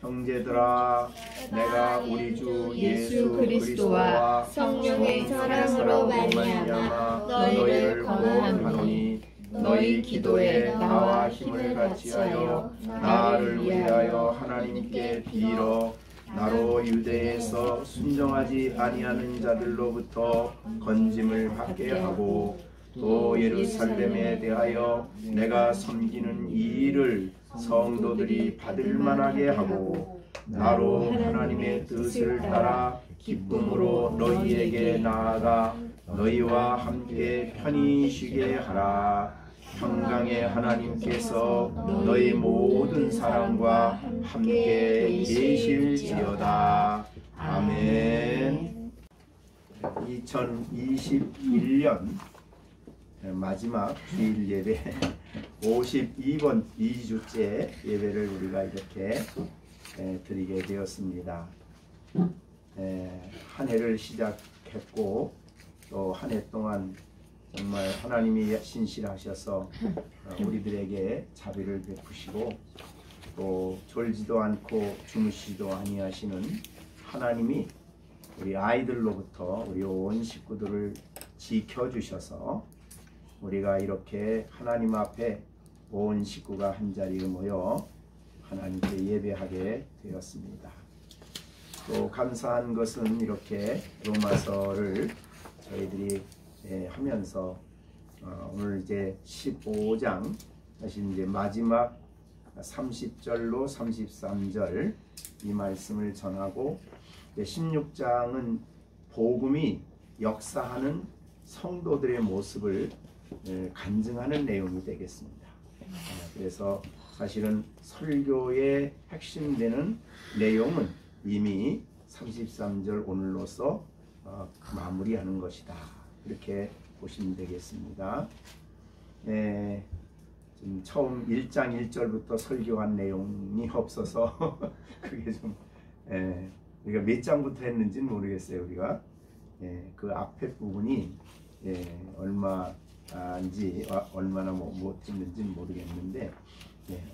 형제들아, 내가 우리 주 예수 그리스도와 성령의 사랑으로 말미암아 너희를 권하노니 너희 기도에 나와 힘을 같이하여 나를 위하여 하나님께 빌어 나로 유대에서 순종하지 아니하는 자들로부터 건짐을 받게 하고 또 예루살렘에 대하여 내가 섬기는 이 일을 성도들이 받을 만하게 하고 나로 하나님의 뜻을 따라 기쁨으로 너희에게 나아가 너희와 함께 편히 쉬게 하라. 평강의 하나님께서 너희 모든 사랑과 함께 계실지어다. 아멘. 2021년 마지막 주일 예배 52번 2주째 예배를 우리가 이렇게 드리게 되었습니다. 한 해를 시작했고 또 한 해 동안 정말 하나님이 신실하셔서 우리들에게 자비를 베푸시고 또 졸지도 않고 주무시지도 아니하시는 하나님이 우리 아이들로부터 우리 온 식구들을 지켜주셔서 우리가 이렇게 하나님 앞에 온 식구가 한자리에 모여 하나님께 예배하게 되었습니다. 또 감사한 것은 이렇게 로마서를 저희들이 하면서 오늘 이제 15장 다시 이제 마지막 30절로 33절 이 말씀을 전하고 16장은 복음이 역사하는 성도들의 모습을 간증하는 내용이 되겠습니다. 그래서 사실은 설교의 핵심되는 내용은 이미 33절 오늘로서 마무리하는 것이다. 이렇게 보시면 되겠습니다. 지금 처음 1장 1절부터 설교한 내용이 없어서 그게 좀 우리가 몇 장부터 했는지는 모르겠어요. 우리가 그 앞에 부분이 얼마인지 얼마나 못 듣는지는 모르겠는데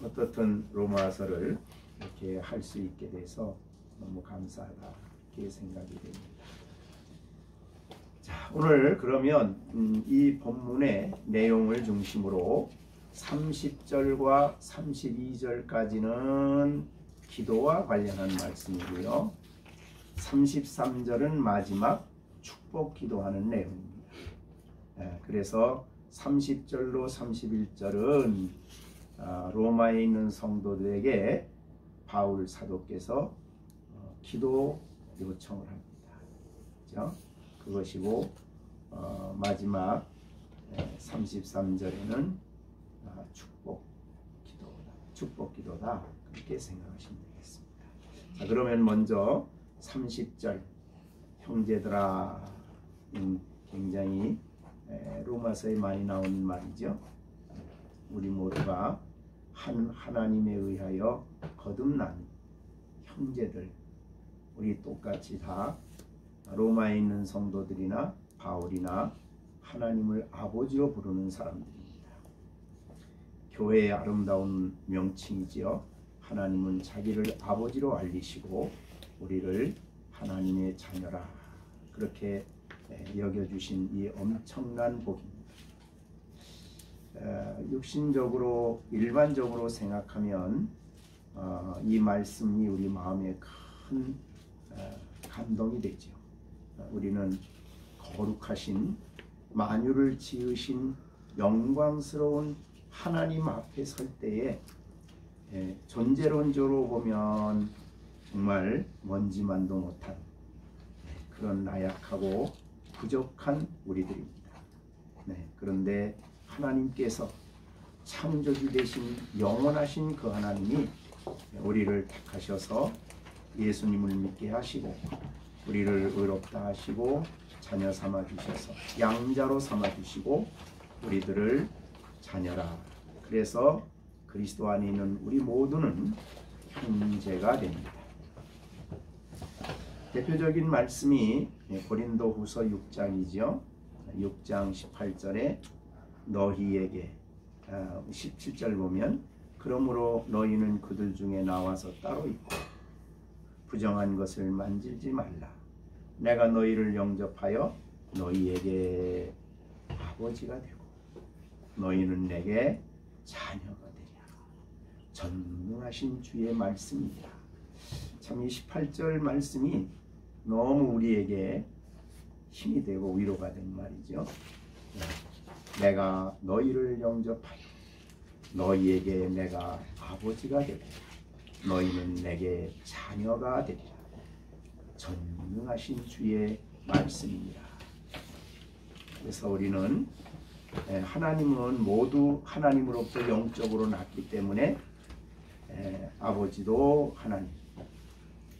어떻든 로마서를 이렇게 할 수 있게 돼서 너무 감사하다 이렇게 생각이 됩니다. 자, 오늘 그러면 이 본문의 내용을 중심으로 30절과 32절까지는 기도와 관련한 말씀이고요. 33절은 마지막 축복 기도하는 내용입니다. 그래서 30절로 31절은 로마에 있는 성도들에게 바울 사도께서 기도 요청을 합니다. 그렇죠? 그것이고 마지막 33절에는 축복 기도다 그렇게 생각하시면 되겠습니다. 자, 그러면 먼저 30절 형제들아 굉장히 로마서에 많이 나오는 말이죠. 우리 모두가 하나님에 의하여 거듭난 형제들 우리 똑같이 다 로마에 있는 성도들이나 바울이나 하나님을 아버지로 부르는 사람들입니다. 교회의 아름다운 명칭이지요. 하나님은 자기를 아버지로 알리시고 우리를 하나님의 자녀라 그렇게 여겨주신 이 엄청난 복입니다. 육신적으로 일반적으로 생각하면 이 말씀이 우리 마음에 큰 감동이 되죠. 우리는 거룩하신 만유를 지으신 영광스러운 하나님 앞에 설 때에 존재론적으로 보면 정말 먼지만도 못한 그런 나약하고 부족한 우리들입니다. 그런데 하나님께서 창조주 되신 영원하신 그 하나님이 우리를 택하셔서 예수님을 믿게 하시고 우리를 의롭다 하시고 자녀 삼아 주셔서 양자로 삼아 주시고 우리들을 자녀라. 그래서 그리스도 안에 있는 우리 모두는 형제가 됩니다. 대표적인 말씀이 고린도후서 6장이죠. 6장 18절에 너희에게 17절 보면 그러므로 너희는 그들 중에 나와서 따로 있고 부정한 것을 만질지 말라. 내가 너희를 영접하여 너희에게 아버지가 되고 너희는 내게 자녀가 되리라. 전능하신 주의 말씀입니다. 참 이 18절 말씀이 너무 우리에게 힘이 되고 위로가 된 말이죠. 내가 너희를 영접하여 너희에게 내가 아버지가 되고 너희는 내게 자녀가 되리라. 전능하신 주의 말씀입니다. 그래서 우리는 하나님은 모두 하나님으로부터 영적으로 낳기 때문에 아버지도 하나님,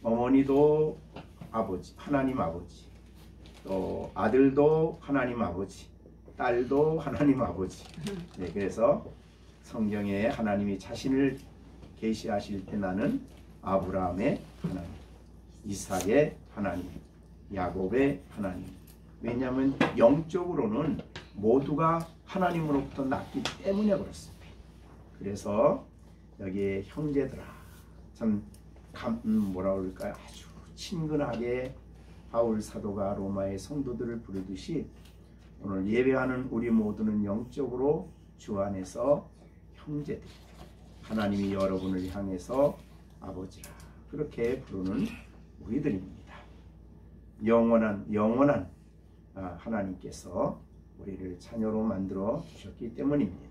어머니도 아버지, 하나님 아버지, 또 아들도 하나님 아버지, 딸도 하나님 아버지. 네, 그래서 성경에 하나님이 자신을 계시하실 때 나는 아브라함의 하나님, 이삭의 하나님, 야곱의 하나님. 왜냐하면 영적으로는 모두가 하나님으로부터 났기 때문에 그렇습니다. 그래서 여기에 형제들아, 참 뭐라 그럴까요? 아주 친근하게 바울 사도가 로마의 성도들을 부르듯이 오늘 예배하는 우리 모두는 영적으로 주 안에서 형제들, 하나님이 여러분을 향해서 아버지라 그렇게 부르는 우리들입니다. 영원한 하나님께서 우리를 자녀로 만들어 주셨기 때문입니다.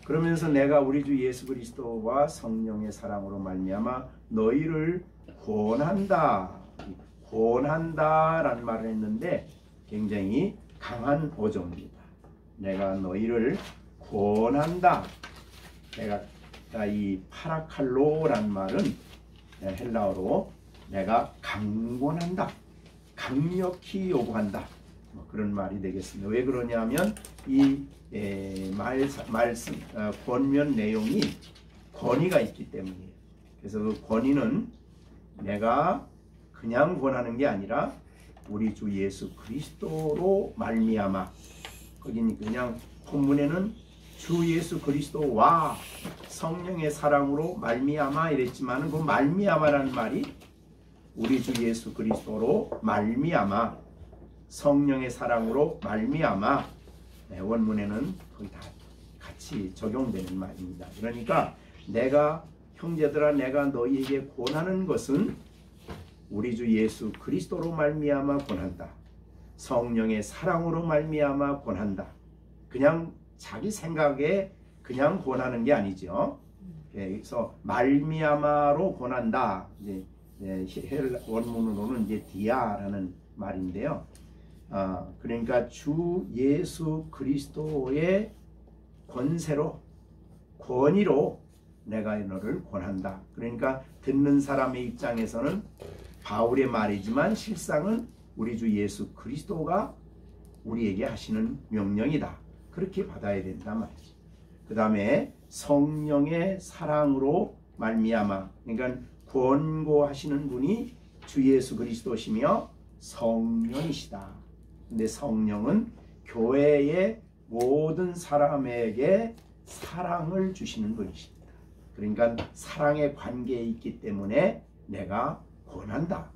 그러면서 내가 우리 주 예수 그리스도와 성령의 사랑으로 말미암아 너희를 권한다라는 말을 했는데 굉장히 강한 어조입니다. 내가 너희를 권한다. 내가 이 파라칼로라는 말은 헬라어로 내가 강권한다, 강력히 요구한다, 그런 말이 되겠습니다. 왜 그러냐면 이 말씀 권면 내용이 권위가 있기 때문이에요. 그래서 그 권위는 내가 그냥 권하는 게 아니라 우리 주 예수 그리스도로 말미암아, 거기는 그냥 본문에는 주 예수 그리스도와 성령의 사랑으로 말미암아 이랬지만 그 말미암아라는 말이 우리 주 예수 그리스도로 말미암아 성령의 사랑으로 말미암아, 원문에는 거의 다 같이 적용되는 말입니다. 그러니까 내가 형제들아 내가 너희에게 권하는 것은 우리 주 예수 그리스도로 말미암아 권한다. 성령의 사랑으로 말미암아 권한다. 그냥 자기 생각에 그냥 권하는 게 아니죠. 그래서 말미암아로 권한다. 이제 원문으로는 이제 디아라는 말인데요. 그러니까 주 예수 그리스도의 권세로, 권위로 내가 너를 권한다. 그러니까 듣는 사람의 입장에서는 바울의 말이지만 실상은 우리 주 예수 그리스도가 우리에게 하시는 명령이다. 그렇게 받아야 된다 말이죠. 그 다음에 성령의 사랑으로 말미암아, 그러니까 권고하시는 분이 주 예수 그리스도시며 성령이시다. 근데 성령은 교회의 모든 사람에게 사랑을 주시는 분이십니다. 그러니까 사랑의 관계에 있기 때문에 내가 권한다.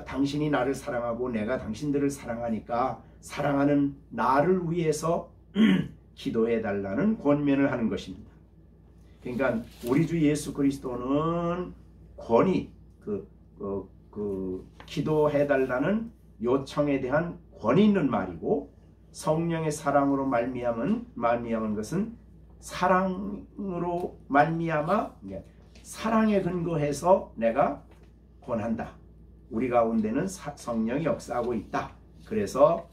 당신이 나를 사랑하고 내가 당신들을 사랑하니까 사랑하는 나를 위해서 기도해 달라는 권면을 하는 것입니다. 그러니까 우리 주 예수 그리스도는 권위, 기도해 달라는 요청에 대한 권위 있는 말이고, 성령의 사랑으로 말미암은 것은 사랑으로 말미암아 사랑에 근거해서 내가 권한다. 우리 가운데는 성령이 역사하고 있다. 그래서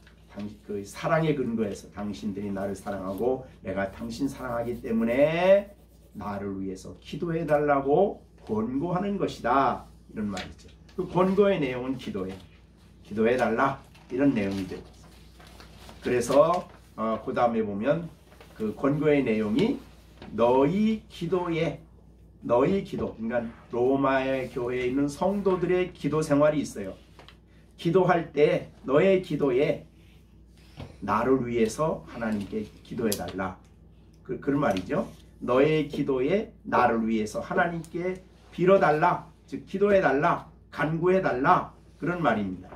그 사랑에 근거해서 당신들이 나를 사랑하고 내가 당신 사랑하기 때문에 나를 위해서 기도해 달라고 권고하는 것이다. 이런 말이죠. 그 권고의 내용은 기도해 달라 이런 내용이 되고, 그래서 그 다음에 보면 그 권고의 내용이 너희 기도, 그러니까 로마의 교회에 있는 성도들의 기도 생활이 있어요. 기도할 때 너의 기도에 나를 위해서 하나님께 기도해 달라. 그런 말이죠. 너의 기도에 나를 위해서 하나님께 빌어달라. 즉 기도해달라, 간구해달라 그런 말입니다.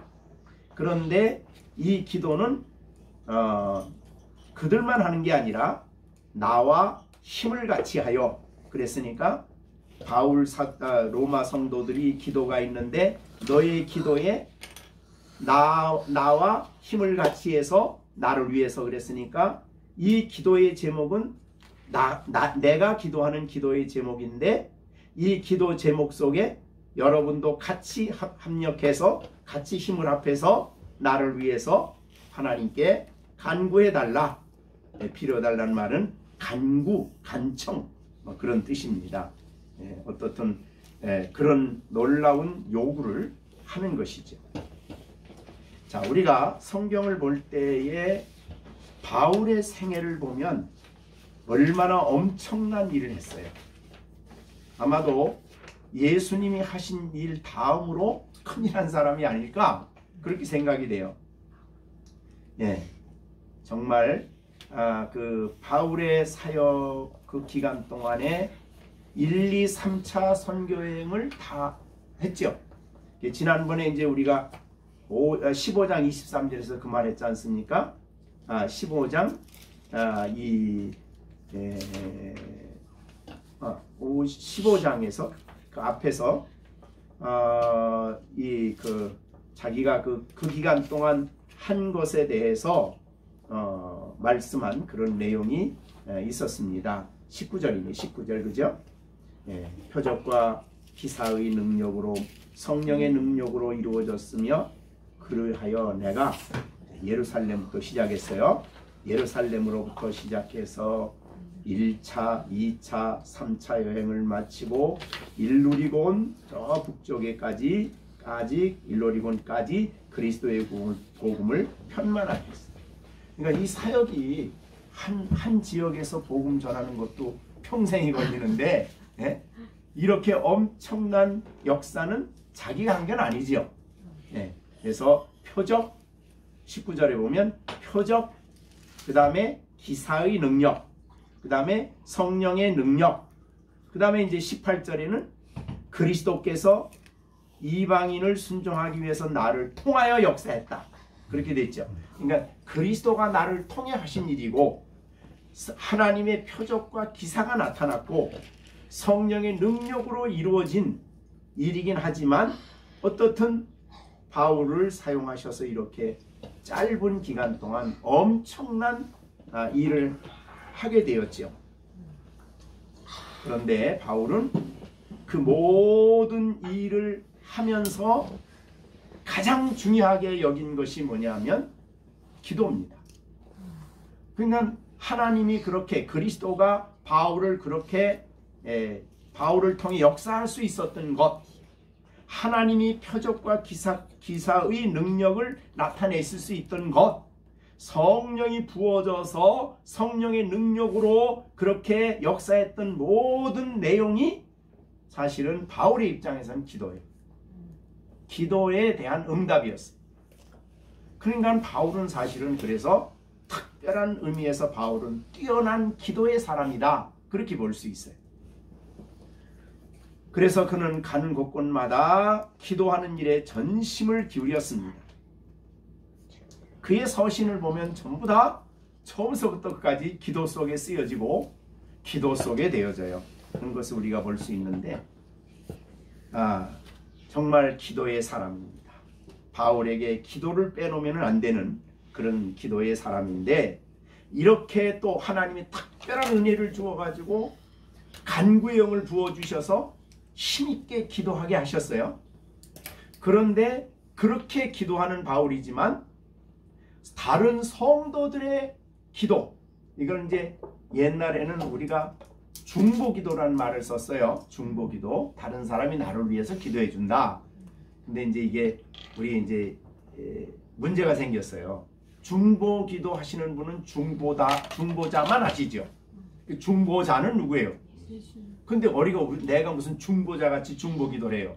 그런데 이 기도는 그들만 하는 게 아니라 나와 힘을 같이 하여, 그랬으니까 로마 성도들이 기도가 있는데 너의 기도에 나와 힘을 같이 해서 나를 위해서, 그랬으니까 이 기도의 제목은 내가 기도하는 기도의 제목인데, 이 기도 제목 속에 여러분도 같이 합력해서 같이 힘을 합해서 나를 위해서 하나님께 간구해달라. 빌어달라는 말은 간구, 간청 그런 뜻입니다. 어떻든 그런 놀라운 요구를 하는 것이죠. 자, 우리가 성경을 볼 때에 바울의 생애를 보면 얼마나 엄청난 일을 했어요. 아마도 예수님이 하신 일 다음으로 큰일 한 사람이 아닐까 그렇게 생각이 돼요. 정말 그 바울의 사역 그 기간 동안에 1, 2, 3차 선교여행을 다 했죠. 지난번에 이제 우리가 15장 23절에서 그 말했지 않습니까? 15장 15장에서 그 앞에서 자기가 그 기간 동안 한 것에 대해서 말씀한 그런 내용이 있었습니다. 19절이네. 19절 그죠? 표적과 기사의 능력으로 성령의 능력으로 이루어졌으며 그러하여 내가 예루살렘부터 시작했어요. 예루살렘으로부터 시작해서 1차, 2차, 3차 여행을 마치고 일루리곤 저 북쪽에까지 일루리곤까지 그리스도의 복음을 편만하게 했어요. 그러니까 이 사역이 한 지역에서 복음 전하는 것도 평생이 걸리는데 이렇게 엄청난 역사는 자기가 한 건 아니죠. 그래서 표적 19절에 보면 표적, 그 다음에 기사의 능력, 그 다음에 성령의 능력, 그 다음에 이제 18절에는 그리스도께서 이방인을 순종하기 위해서 나를 통하여 역사했다. 그렇게 됐죠. 그러니까 그리스도가 나를 통해 하신 일이고 하나님의 표적과 기사가 나타났고 성령의 능력으로 이루어진 일이긴 하지만 어떻든 바울을 사용하셔서 이렇게 짧은 기간 동안 엄청난 일을 하게 되었죠. 그런데 바울은 그 모든 일을 하면서 가장 중요하게 여긴 것이 뭐냐면 기도입니다. 그러니까 하나님이 그렇게 그리스도가 바울을 그렇게 바울을 통해 역사할 수 있었던 것, 하나님이 표적과 기사의 능력을 나타냈을 수 있던 것, 성령이 부어져서 성령의 능력으로 그렇게 역사했던 모든 내용이 사실은 바울의 입장에서는 기도예요. 기도에 대한 응답이었어요. 그러니까 바울은 사실은 그래서 특별한 의미에서 바울은 뛰어난 기도의 사람이다. 그렇게 볼 수 있어요. 그래서 그는 가는 곳곳마다 기도하는 일에 전심을 기울였습니다. 그의 서신을 보면 전부 다 처음서부터 끝까지 기도 속에 쓰여지고 기도 속에 되어져요. 그런 것을 우리가 볼 수 있는데 정말 기도의 사람입니다. 바울에게 기도를 빼놓으면 안 되는 그런 기도의 사람인데 이렇게 또 하나님이 특별한 은혜를 주어가지고 간구의 영을 부어주셔서 힘있게 기도하게 하셨어요. 그런데 그렇게 기도하는 바울이지만 다른 성도들의 기도, 이걸 이제 옛날에는 우리가 중보기도라는 말을 썼어요. 중보기도, 다른 사람이 나를 위해서 기도해 준다. 근데 이제 이게 우리 이제 문제가 생겼어요. 중보기도 하시는 분은 중보자만 하시죠. 중보자는 누구예요? 근데 내가 무슨 중보자같이 중보기도를 해요.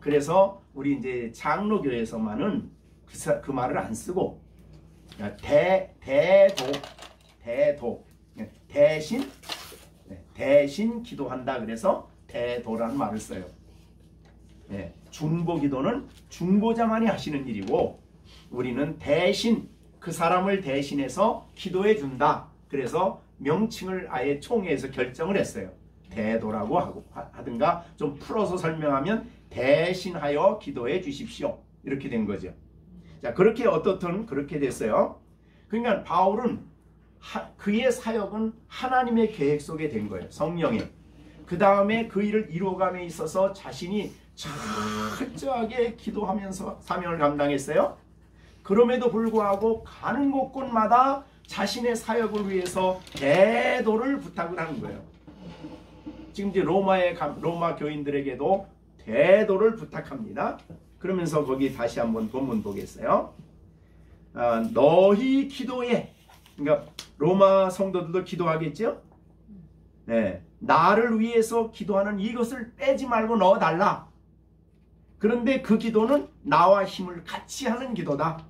그래서 우리 이제 장로교에서만은 그 말을 안 쓰고 대신 기도한다. 그래서 대도라는 말을 써요. 중보기도는 중보자만이 하시는 일이고 우리는 대신 그 사람을 대신해서 기도해 준다. 그래서 명칭을 아예 총회에서 결정을 했어요. 대도라고 하든가 좀 풀어서 설명하면 대신하여 기도해 주십시오. 이렇게 된 거죠. 자, 그렇게 어떻든 그렇게 됐어요. 그러니까 바울은 그의 사역은 하나님의 계획 속에 된 거예요. 성령에. 그 다음에 그 일을 이루어감에 있어서 자신이 철저하게 기도하면서 사명을 감당했어요. 그럼에도 불구하고 가는 곳곳마다 자신의 사역을 위해서 대도를 부탁을 하는 거예요. 지금 이제 로마 교인들에게도 대도를 부탁합니다. 그러면서 거기 다시 한번 본문 보겠어요. 너희 기도에, 그러니까 로마 성도들도 기도하겠죠? 네, 나를 위해서 기도하는 이것을 빼지 말고 넣어달라. 그런데 그 기도는 나와 힘을 같이 하는 기도다.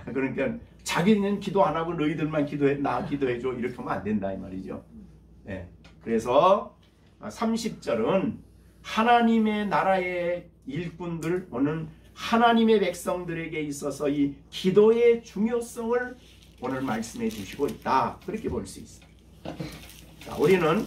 그러니까 자기는 기도 안 하고 너희들만 기도해, 나 기도해줘, 이렇게 하면 안 된다 이 말이죠. 네, 그래서 30절은 하나님의 나라의 일꾼들, 오늘 하나님의 백성들에게 있어서 이 기도의 중요성을 오늘 말씀해 주시고 있다. 그렇게 볼 수 있어요. 자, 우리는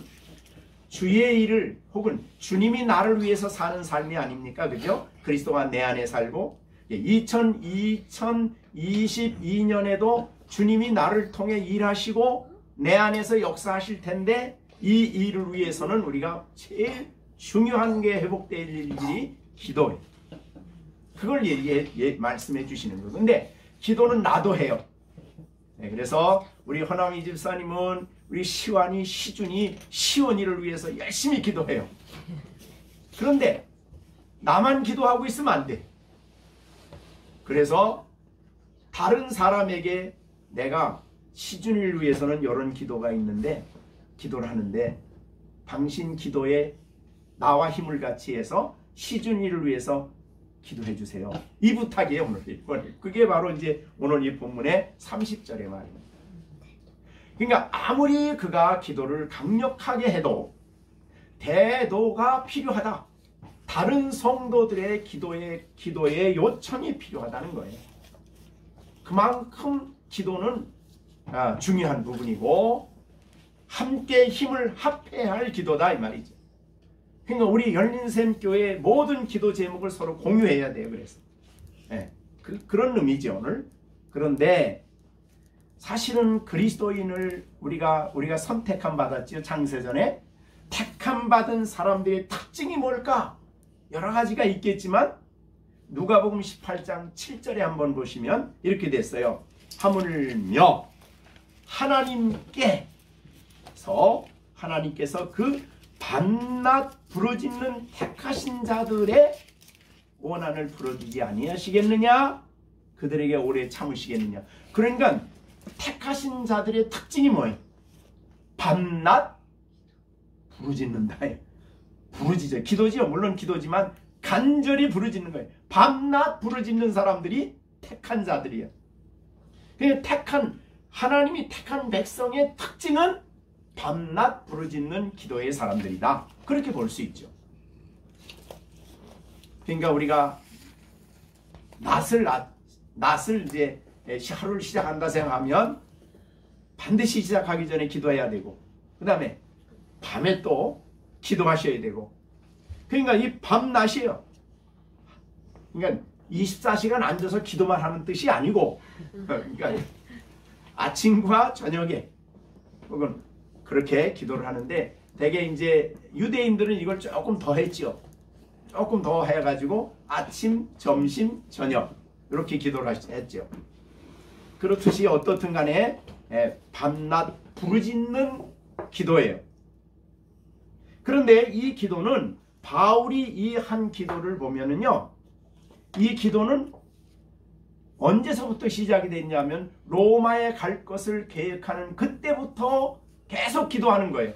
주의 일을 혹은 주님이 나를 위해서 사는 삶이 아닙니까? 그죠? 그리스도가 내 안에 살고 2022년에도 주님이 나를 통해 일하시고 내 안에서 역사하실 텐데 이 일을 위해서는 우리가 제일 중요한 게 회복될 일이 기도예요. 그걸 말씀해 주시는 거예요. 근데 기도는 나도 해요. 네, 그래서 우리 허남이 집사님은 우리 시완이, 시준이, 시원이를 위해서 열심히 기도해요. 그런데 나만 기도하고 있으면 안 돼. 그래서 다른 사람에게 내가 시준이를 위해서는 이런 기도가 있는데 기도를 하는데 당신 기도에 나와 힘을 같이 해서 시준이를 위해서 기도해 주세요. 이 부탁이에요, 오늘. 그게 바로 이제 오늘 이 본문의 30절의 말입니다. 그러니까 아무리 그가 기도를 강력하게 해도 대도가 필요하다. 다른 성도들의 기도의 요청이 필요하다는 거예요. 그만큼 기도는 중요한 부분이고 함께 힘을 합해야 할 기도다 이 말이죠. 그러니까 우리 열린샘교회 모든 기도 제목을 서로 공유해야 돼요. 그래서 그런 의미죠 오늘. 그런데 사실은 그리스도인을 우리가 선택함 받았지요. 창세전에 택함 받은 사람들의 특징이 뭘까? 여러 가지가 있겠지만 누가복음 18장 7절에 한번 보시면 이렇게 됐어요. 하물며 하나님께서 그 밤낮 부르짖는 택하신 자들의 원한을 풀어주지 아니하시겠느냐? 그들에게 오래 참으시겠느냐? 그러니까 택하신 자들의 특징이 뭐예요? 밤낮 부르짖는다. 부르짖어요. 기도지요. 물론 기도지만 간절히 부르짖는 거예요. 밤낮 부르짖는 사람들이 택한 자들이에요. 하나님이 택한 백성의 특징은 밤낮 부르짖는 기도의 사람들이다. 그렇게 볼 수 있죠. 그러니까 우리가 낮을 이제 하루를 시작한다 생각하면 반드시 시작하기 전에 기도해야 되고 그 다음에 밤에 또 기도하셔야 되고 그러니까 이 밤낮이에요. 그러니까 24시간 앉아서 기도만 하는 뜻이 아니고 그러니까 아침과 저녁에 혹은 그렇게 기도를 하는데 대개 이제 유대인들은 이걸 조금 더 했죠. 조금 더 해가지고 아침, 점심, 저녁 이렇게 기도를 했죠. 그렇듯이 어떻든 간에 밤낮 부르짖는 기도예요. 그런데 이 기도는 바울이 이 한 기도를 보면은요. 이 기도는 언제서부터 시작이 됐냐면 로마에 갈 것을 계획하는 그때부터 계속 기도하는 거예요.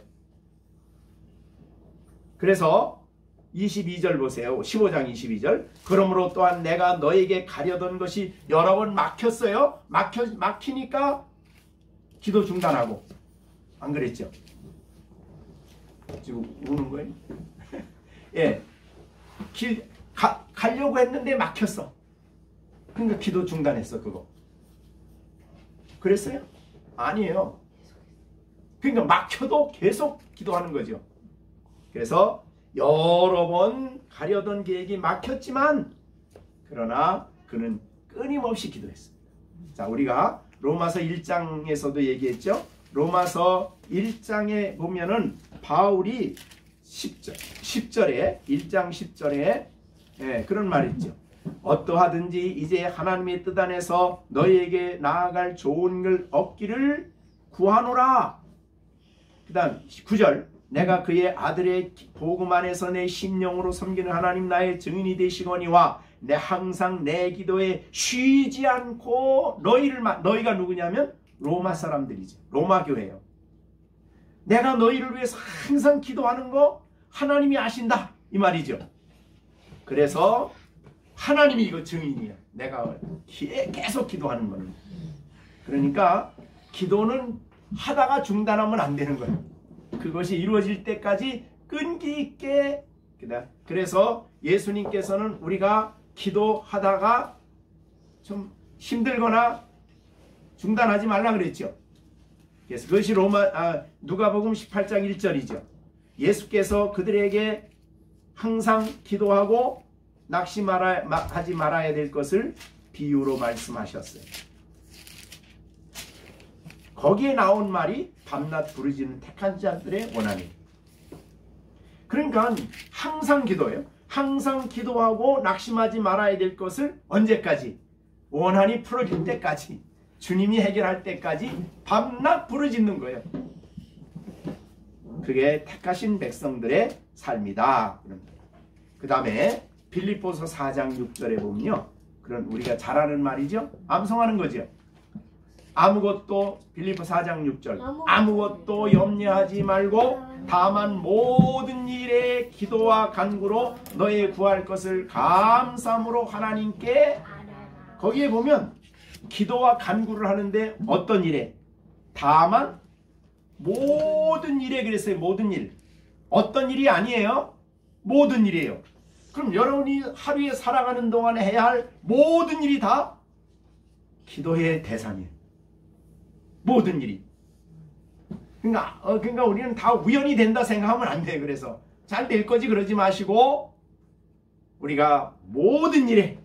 그래서 22절 보세요. 15장 22절. 그러므로 또한 내가 너에게 가려던 것이 여러 번 막혔어요. 막히니까 기도 중단하고. 안 그랬죠? 지금 우는 거예요? 예. 가려고 했는데 막혔어. 그러니까 기도 중단했어. 그거 그랬어요? 아니에요. 그러니까 막혀도 계속 기도하는 거죠. 그래서 여러 번 가려던 계획이 막혔지만 그러나 그는 끊임없이 기도했습니다. 자, 우리가 로마서 1장에서도 얘기했죠. 로마서 1장에 보면은 바울이 10절에 1장 10절에 그런 말이 있죠. 어떠하든지 이제 하나님의 뜻 안에서 너희에게 나아갈 좋은 걸 얻기를 구하노라. 그 다음 9절 내가 그의 아들의 복음 안에서 내 심령으로 섬기는 하나님 나의 증인이 되시거니와 내 항상 내 기도에 쉬지 않고 너희가 누구냐면 로마 사람들이죠. 로마 교회예요. 내가 너희를 위해서 항상 기도하는 거 하나님이 아신다 이 말이죠. 그래서 하나님이 이거 증인이야. 내가 계속 기도하는 거는. 그러니까 기도는 하다가 중단하면 안 되는 거예요. 그것이 이루어질 때까지 끈기 있게. 그래서 예수님께서는 우리가 기도하다가 좀 힘들거나 중단하지 말라 그랬죠. 그래서 그것이 누가복음 18장 1절이죠. 예수께서 그들에게 항상 기도하고 낙심하지 말아야 될 것을 비유로 말씀하셨어요. 거기에 나온 말이 밤낮 부르짖는 택한 자들의 원한이. 그러니까 항상 기도해요. 항상 기도하고 낙심하지 말아야 될 것을 언제까지? 원한이 풀어질 때까지, 주님이 해결할 때까지 밤낮 부르짖는 거예요. 그게 택하신 백성들의 삶이다. 그 다음에 빌립보서 4장 6절에 보면요, 그런 우리가 잘 아는 말이죠. 암송하는 거죠. 아무것도 빌립보 4장 6절 아무것도 염려하지 말고 다만 모든 일에 기도와 간구로 너의 구할 것을 감사함으로 하나님께. 거기에 보면 기도와 간구를 하는데 어떤 일에? 다만 모든 일에 그랬어요. 모든 일. 어떤 일이 아니에요. 모든 일이에요. 그럼 여러분이 하루에 살아가는 동안에 해야 할 모든 일이 다 기도의 대상이에요. 모든 일이. 그러니까 우리는 다 우연히 된다 생각하면 안 돼요. 그래서 잘 될 거지 그러지 마시고 우리가 모든 일에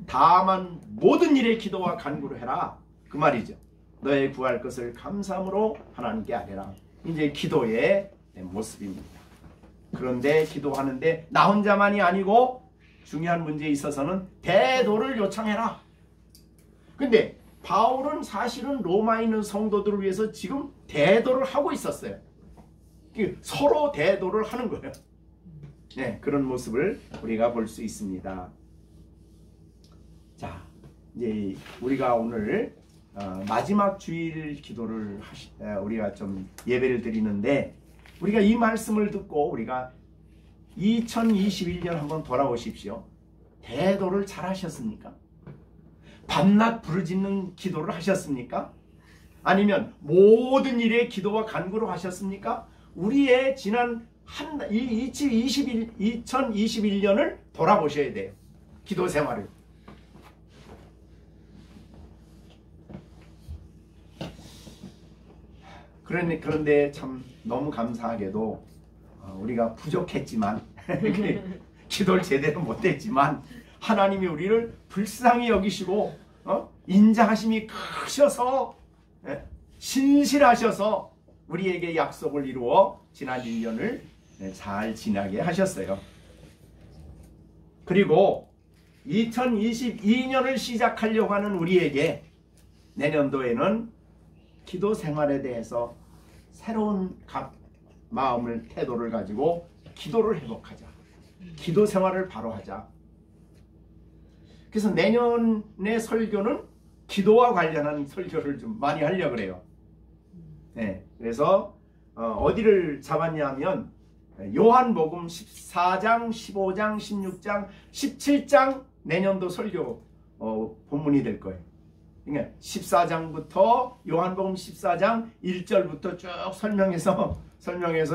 다만 모든 일에 기도와 간구를 해라 그 말이죠. 너의 구할 것을 감사함으로 하나님께 아뢰라. 이제 기도의 모습입니다. 그런데 기도하는데 나 혼자만이 아니고 중요한 문제에 있어서는 대도를 요청해라. 근데 바울은 사실은 로마에 있는 성도들을 위해서 지금 대도를 하고 있었어요. 서로 대도를 하는 거예요. 네, 그런 모습을 우리가 볼 수 있습니다. 자, 이제 우리가 오늘 마지막 주일 기도를 우리가 좀 예배를 드리는데, 우리가 이 말씀을 듣고 우리가 2021년 한번 돌아오십시오. 대도를 잘 하셨습니까? 밤낮 부르짖는 기도를 하셨습니까? 아니면 모든 일에 기도와 간구로 하셨습니까? 우리의 지난 2021년을 돌아보셔야 돼요. 기도 생활을. 그런데 참 너무 감사하게도 우리가 부족했지만 기도를 제대로 못했지만 하나님이 우리를 불쌍히 여기시고 인자하심이 크셔서 신실하셔서 우리에게 약속을 이루어 지난 1년을 잘 지나게 하셨어요. 그리고 2022년을 시작하려고 하는 우리에게 내년도에는 기도 생활에 대해서 새로운 마음을, 태도를 가지고 기도를 회복하자. 기도 생활을 바로 하자. 그래서 내년의 설교는 기도와 관련한 설교를 좀 많이 하려고 그래요. 네, 그래서 어디를 잡았냐면 요한복음 14장, 15장, 16장, 17장 내년도 설교 본문이 될 거예요. 그러니까 14장부터 요한복음 14장 1절부터 쭉 설명해서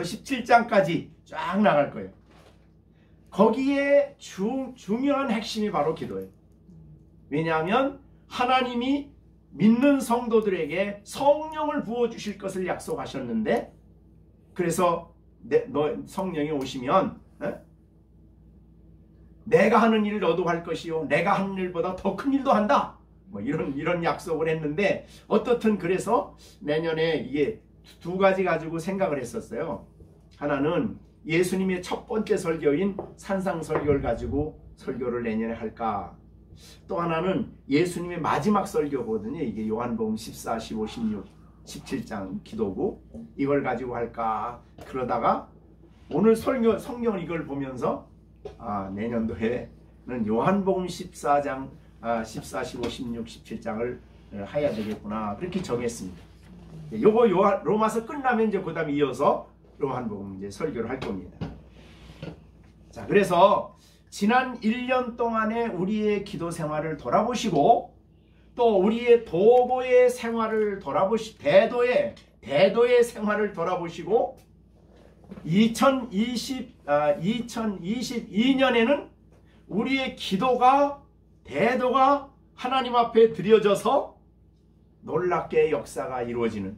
17장까지 쫙 나갈 거예요. 거기에 중요한 핵심이 바로 기도예요. 왜냐하면 하나님이 믿는 성도들에게 성령을 부어주실 것을 약속하셨는데, 그래서 성령이 오시면 내가 하는 일을 너도 할 것이요 내가 하는 일보다 더 큰 일도 한다, 뭐 이런 약속을 했는데, 어떻든 그래서 내년에 이게 두 가지 가지고 생각을 했었어요. 하나는 예수님의 첫 번째 설교인 산상설교를 가지고 설교를 내년에 할까, 또 하나는 예수님의 마지막 설교거든요. 이게 요한복음 14, 15, 16, 17장 기도고, 이걸 가지고 할까. 그러다가 오늘 성경 이걸 보면서 내년도에는 요한복음 14장 14, 15, 16, 17장을 해야 되겠구나, 그렇게 정했습니다. 요거 로마서 끝나면 이제 그 다음에 이어서 요한복음 이제 설교를 할 겁니다. 자, 그래서 지난 1년 동안의 우리의 기도 생활을 돌아보시고, 또 우리의 도고의 생활을 대도의 생활을 돌아보시고, 2022년에는 우리의 대도가 하나님 앞에 드려져서 놀랍게 역사가 이루어지는,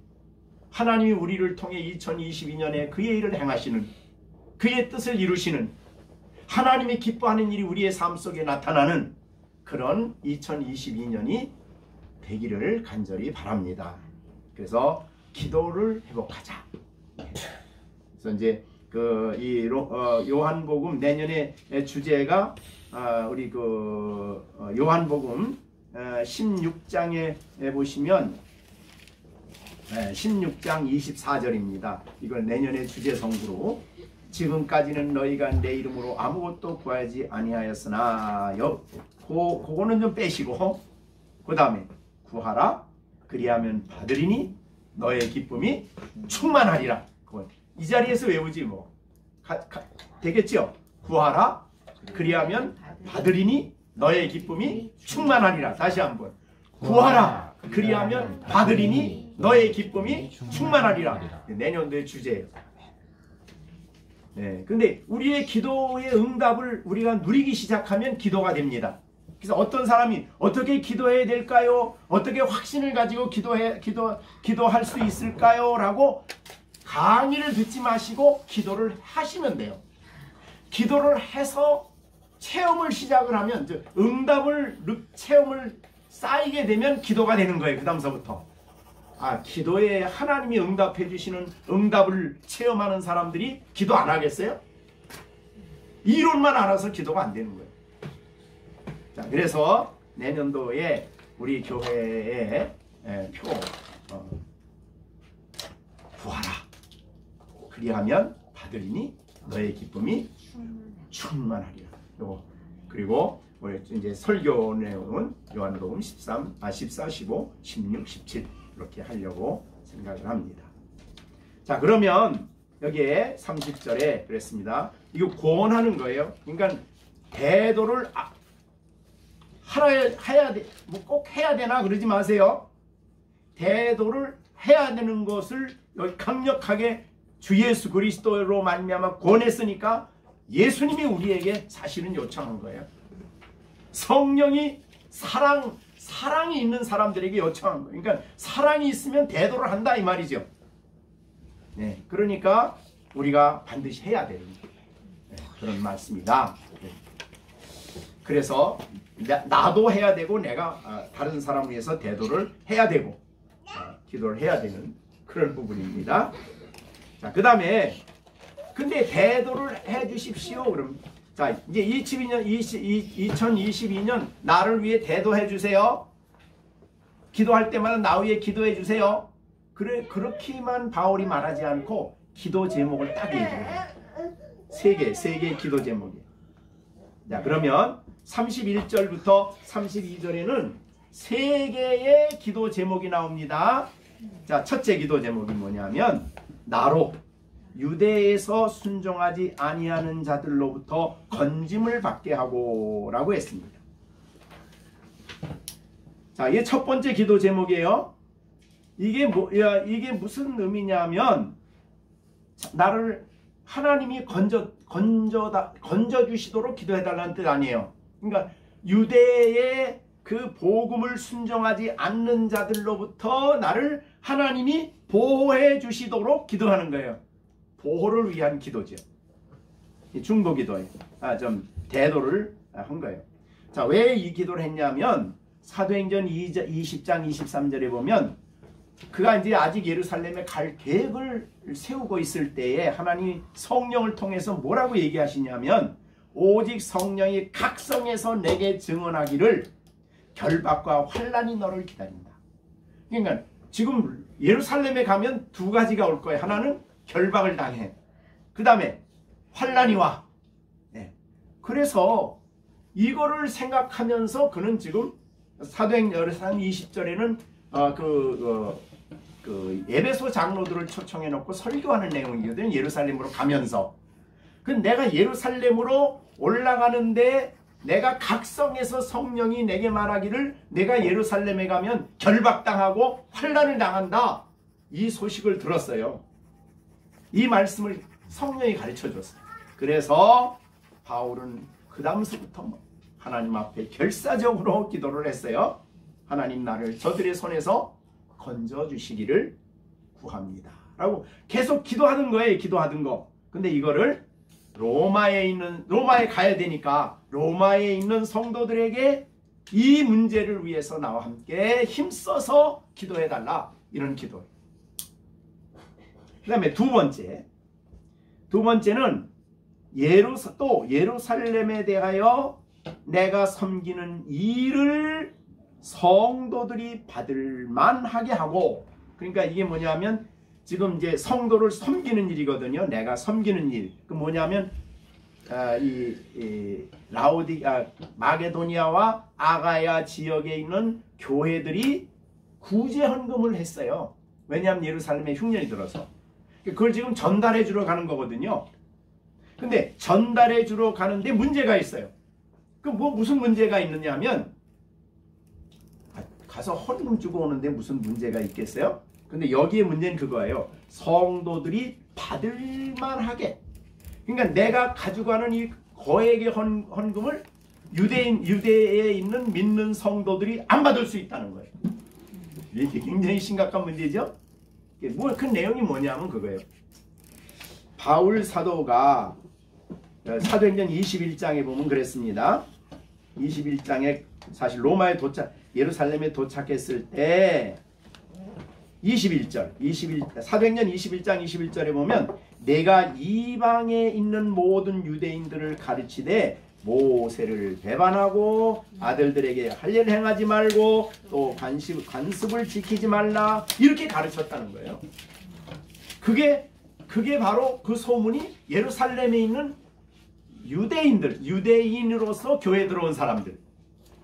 하나님이 우리를 통해 2022년에 그의 일을 행하시는, 그의 뜻을 이루시는, 하나님이 기뻐하는 일이 우리의 삶 속에 나타나는 그런 2022년이 되기를 간절히 바랍니다. 그래서 기도를 회복하자. 그래서 이제 요한복음 내년의 주제가 우리 요한복음 16장에 보시면 16장 24절입니다. 이걸 내년의 주제 성구로, 지금까지는 너희가 내 이름으로 아무것도 구하지 아니하였으나, 그거는 좀 빼시고, 그 다음에 구하라 그리하면 받으리니 너의 기쁨이 충만하리라. 이 자리에서 외우지 뭐. 되겠죠? 구하라 그리하면 받으리니 너의 기쁨이 충만하리라. 다시 한번. 구하라 그리하면 받으리니 너의 기쁨이 충만하리라. 내년도의 주제예요. 네, 근데 우리의 기도의 응답을 우리가 누리기 시작하면 기도가 됩니다. 그래서 어떤 사람이 어떻게 기도해야 될까요? 어떻게 확신을 가지고 기도할 수 있을까요? 라고 강의를 듣지 마시고 기도를 하시면 돼요. 기도를 해서 체험을 시작을 하면, 체험을 쌓이게 되면 기도가 되는 거예요. 그 다음서부터. 기도에 하나님이 응답해 주시는 응답을 체험하는 사람들이 기도 안 하겠어요? 이론만 알아서 기도가 안 되는 거예요. 자, 그래서 내년도에 우리 교회의 구하라 그리하면 받으리니 너의 기쁨이 충만하리라. 그리고 이제 설교 내용은 요한복음 14, 15, 16, 17 이렇게 하려고 생각을 합니다. 자, 그러면 여기에 30절에 그랬습니다. 이거 권하는 거예요. 그러니까 대도를 해야 돼, 뭐 꼭 해야 되나 그러지 마세요. 대도를 해야 되는 것을 여기 강력하게 주 예수 그리스도로 말미암아 권했으니까 예수님이 우리에게 사실은 요청한 거예요. 성령이 사랑이 있는 사람들에게 요청한 거예요. 그러니까 사랑이 있으면 대도를 한다 이 말이죠. 네, 그러니까 우리가 반드시 해야 되는 그런 말씀이다. 네. 그래서 나도 해야 되고 내가 다른 사람을 위해서 대도를 해야 되고 기도를 해야 되는 그런 부분입니다. 자, 그 다음에 근데 대도를 해 주십시오. 그럼 자, 이제 2022년 나를 위해 대도해 주세요. 기도할 때마다 나 위해 기도해 주세요. 그렇게만 바울이 말하지 않고 기도 제목을 딱 얘기해요. 세 개의 기도 제목이에요. 자, 그러면 31절부터 32절에는 세 개의 기도 제목이 나옵니다. 자, 첫째 기도 제목이 뭐냐면 나로 유대에서 순종하지 아니하는 자들로부터 건짐을 받게 하고 라고 했습니다. 자, 이게 첫 번째 기도 제목이에요. 이게 무슨 의미냐면 나를 하나님이 건져 주시도록 기도해달라는 뜻 아니에요. 그러니까 유대의 그 복음을 순종하지 않는 자들로부터 나를 하나님이 보호해 주시도록 기도하는 거예요. 보호를 위한 기도죠. 중보기도예요. 좀 대도를 한 거예요. 자, 왜 이 기도를 했냐면 사도행전 20장 23절에 보면 그가 이제 아직 예루살렘에 갈 계획을 세우고 있을 때에 하나님이 성령을 통해서 뭐라고 얘기하시냐면 오직 성령이 각성해서 내게 증언하기를 결박과 환난이 너를 기다린다. 그러니까 지금 예루살렘에 가면 두 가지가 올 거예요. 하나는 결박을 당해. 그 다음에 환난이 와. 네. 그래서 이거를 생각하면서 그는 지금 사도행전 20절에는 에베소 장로들을 초청해 놓고 설교하는 내용이거든요. 예루살렘으로 가면서. 내가 예루살렘으로 올라가는데 내가 각성해서 성령이 내게 말하기를 내가 예루살렘에 가면 결박당하고 환난을 당한다. 이 소식을 들었어요. 이 말씀을 성령이 가르쳐 줬어요. 그래서 바울은 그 다음서부터 하나님 앞에 결사적으로 기도를 했어요. 하나님 나를 저들의 손에서 건져주시기를 구합니다. 라고 계속 기도하는 거예요. 기도하던 거. 근데 이거를 로마에 가야 되니까 로마에 있는 성도들에게 이 문제를 위해서 나와 함께 힘써서 기도해달라. 이런 기도예요. 그 다음에 두 번째는 예루살렘에 대하여 내가 섬기는 일을 성도들이 받을 만하게 하고, 그러니까 이게 뭐냐면 지금 이제 성도를 섬기는 일이거든요. 내가 섬기는 일. 그 뭐냐면 마게도니아와 아가야 지역에 있는 교회들이 구제 헌금을 했어요. 왜냐하면 예루살렘에 흉년이 들어서. 그걸 지금 전달해 주러 가는 거거든요. 근데 전달해 주러 가는데 문제가 있어요. 그 무슨 문제가 있느냐면 가서 헌금 주고 오는데 무슨 문제가 있겠어요? 근데 여기에 문제는 그거예요. 성도들이 받을 만하게. 그러니까 내가 가져가는 이 거액의 헌금을 유대에 있는 믿는 성도들이 안 받을 수 있다는 거예요. 이게 굉장히 심각한 문제죠. 그 내용이 뭐냐면 그거예요. 바울 사도가 사도행전 21장에 보면 그랬습니다. 21장에 사실 예루살렘에 도착했을 때 sado행전 21장 21절에 보면 내가 이방에 있는 모든 유대인들을 가르치되 모세를 배반하고 아들들에게 할례를 행하지 말고 또 관습을 지키지 말라 이렇게 가르쳤다는 거예요. 그게 바로 그 소문이 예루살렘에 있는 유대인으로서 교회에 들어온 사람들,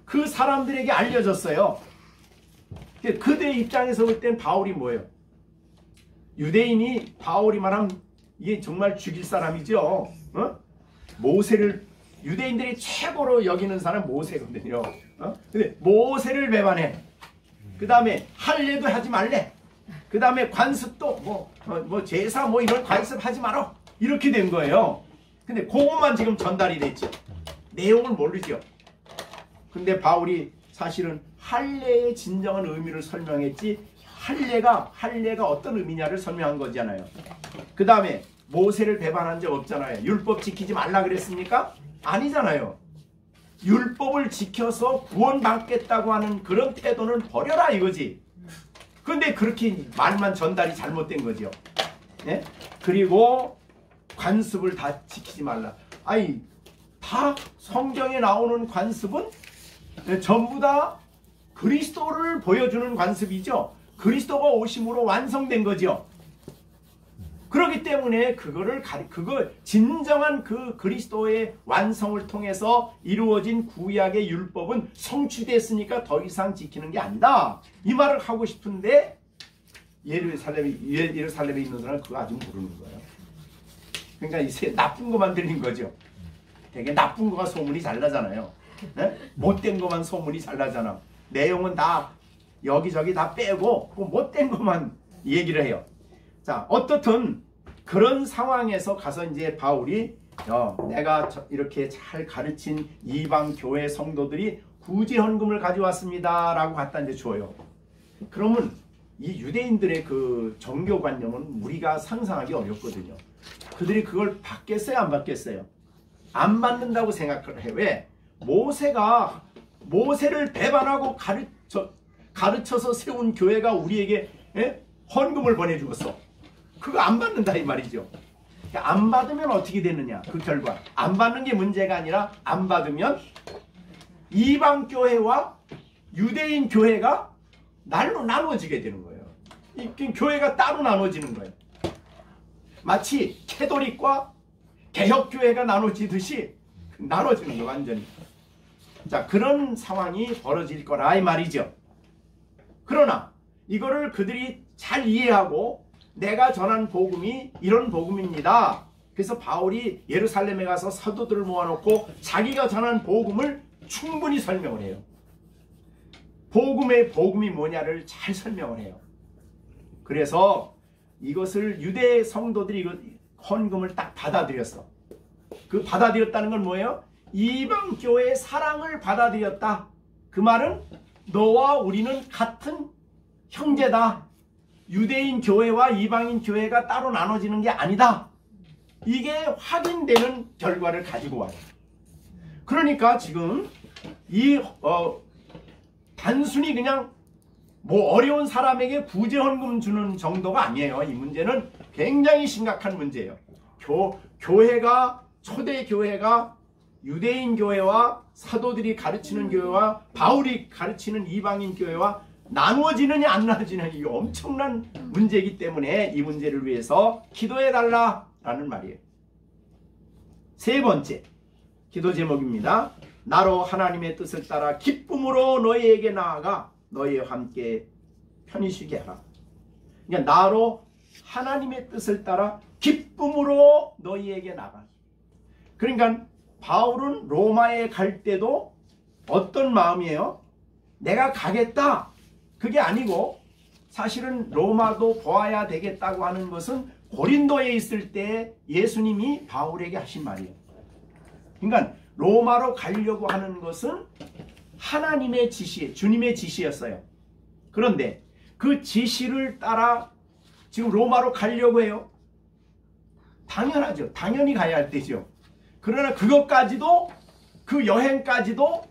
그 사람들에게 알려졌어요. 그들 입장에서 볼 땐 바울이 뭐예요? 유대인이 바울이 말하면 이게 정말 죽일 사람이죠. 유대인들이 최고로 여기는 사람 모세거든요. 근데 모세를 배반해. 그 다음에 할례도 하지 말래. 그 다음에 관습도 제사 이런 관습하지 마라. 이렇게 된 거예요. 근데 그것만 지금 전달이 됐죠. 내용을 모르죠. 근데 바울이 사실은 할례의 진정한 의미를 설명했지 할례가 어떤 의미냐를 설명한 거잖아요. 그 다음에 모세를 배반한 적 없잖아요. 율법 지키지 말라 그랬습니까? 아니잖아요. 율법을 지켜서 구원받겠다고 하는 그런 태도는 버려라 이거지. 그런데 그렇게 말만 전달이 잘못된 거죠. 네? 그리고 관습을 다 지키지 말라. 아니 다 성경에 나오는 관습은 전부 다 그리스도를 보여주는 관습이죠. 그리스도가 오심으로 완성된 거죠. 그렇기 때문에 진정한 그 그리스도의 완성을 통해서 이루어진 구약의 율법은 성취됐으니까 더 이상 지키는 게 아니다. 이 말을 하고 싶은데 예루살렘에 있는 사람은 그거 아직 모르는 거예요. 그러니까 이제 나쁜 것만 들린 거죠. 되게 나쁜 거가 소문이 잘 나잖아요. 네? 못된 것만 소문이 잘 나잖아. 내용은 다 여기저기 다 빼고 그 못된 것만 얘기를 해요. 자, 어떻든 그런 상황에서 가서 이제 바울이 내가 이렇게 잘 가르친 이방 교회 성도들이 구제 헌금을 가져왔습니다 라고 갖다 이제 줘요. 그러면 이 유대인들의 그 종교관념은 우리가 상상하기 어렵거든요. 그들이 그걸 받겠어요, 안 받겠어요? 안 받는다고 생각을 해. 왜? 모세가 모세를 배반하고 가르쳐서 세운 교회가 우리에게 헌금을 보내주었어. 그거 안 받는다 이 말이죠. 안 받으면 어떻게 되느냐, 그 결과. 안 받는 게 문제가 아니라 안 받으면 이방 교회와 유대인 교회가 날로 나눠지게 되는 거예요. 이 교회가 따로 나눠지는 거예요. 마치 캐톨릭과 개혁교회가 나눠지듯이 나눠지는 거예요, 완전히. 자, 그런 상황이 벌어질 거라 이 말이죠. 그러나 이거를 그들이 잘 이해하고 내가 전한 복음이 이런 복음입니다. 그래서 바울이 예루살렘에 가서 사도들을 모아놓고 자기가 전한 복음을 충분히 설명을 해요. 복음이 뭐냐를 잘 설명을 해요. 그래서 이것을 유대 성도들이 헌금을 딱 받아들였어. 그 받아들였다는 건 뭐예요? 이방 교회의 사랑을 받아들였다. 그 말은 너와 우리는 같은 형제다. 유대인 교회와 이방인 교회가 따로 나눠지는 게 아니다. 이게 확인되는 결과를 가지고 와요. 그러니까 지금 이 단순히 그냥 뭐 어려운 사람에게 구제 헌금 주는 정도가 아니에요. 이 문제는 굉장히 심각한 문제예요. 교회가, 초대 교회가 유대인 교회와 사도들이 가르치는 교회와 바울이 가르치는 이방인 교회와 나누어지느냐 안 나누어지느냐, 이 엄청난 문제이기 때문에 이 문제를 위해서 기도해달라라는 말이에요. 세 번째 기도 제목입니다. 나로 하나님의 뜻을 따라 기쁨으로 너희에게 나아가 너희와 함께 편히 쉬게 하라. 그러니까 나로 하나님의 뜻을 따라 기쁨으로 너희에게 나가. 그러니까 바울은 로마에 갈 때도 어떤 마음이에요? 내가 가겠다. 그게 아니고 사실은 로마도 보아야 되겠다고 하는 것은 고린도에 있을 때 예수님이 바울에게 하신 말이에요. 그러니까 로마로 가려고 하는 것은 하나님의 지시, 주님의 지시였어요. 그런데 그 지시를 따라 지금 로마로 가려고 해요. 당연하죠. 당연히 가야 할 때죠. 그러나 그것까지도, 그 여행까지도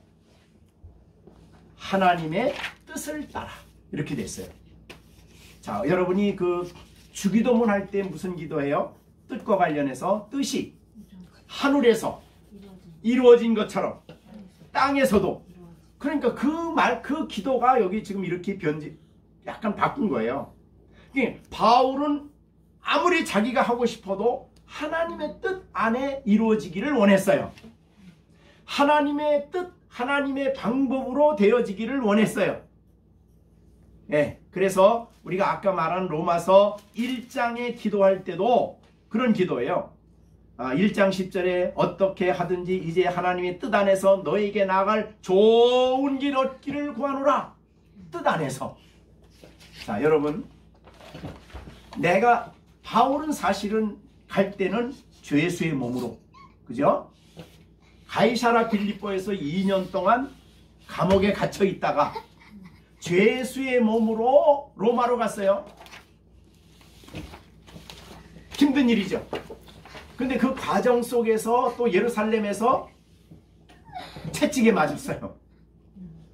하나님의 뜻을 따라 이렇게 됐어요. 자, 여러분이 그 주기도문 할 때 무슨 기도해요? 뜻과 관련해서 뜻이 하늘에서 이루어진 것처럼 땅에서도. 그러니까 그 기도가 여기 지금 이렇게 약간 바꾼 거예요. 바울은 아무리 자기가 하고 싶어도 하나님의 뜻 안에 이루어지기를 원했어요. 하나님의 뜻, 하나님의 방법으로 되어지기를 원했어요. 네, 그래서 우리가 아까 말한 로마서 1장에 기도할 때도 그런 기도예요. 1장 10절에 어떻게 하든지 이제 하나님의 뜻 안에서 너에게 나아갈 좋은 길 얻기를 구하노라. 뜻 안에서. 자, 여러분, 바울은 사실은 갈 때는 죄수의 몸으로, 그죠? 가이사라 빌립보에서 2년 동안 감옥에 갇혀 있다가 죄수의 몸으로 로마로 갔어요. 힘든 일이죠. 근데 그 과정 속에서 또 예루살렘에서 채찍에 맞았어요.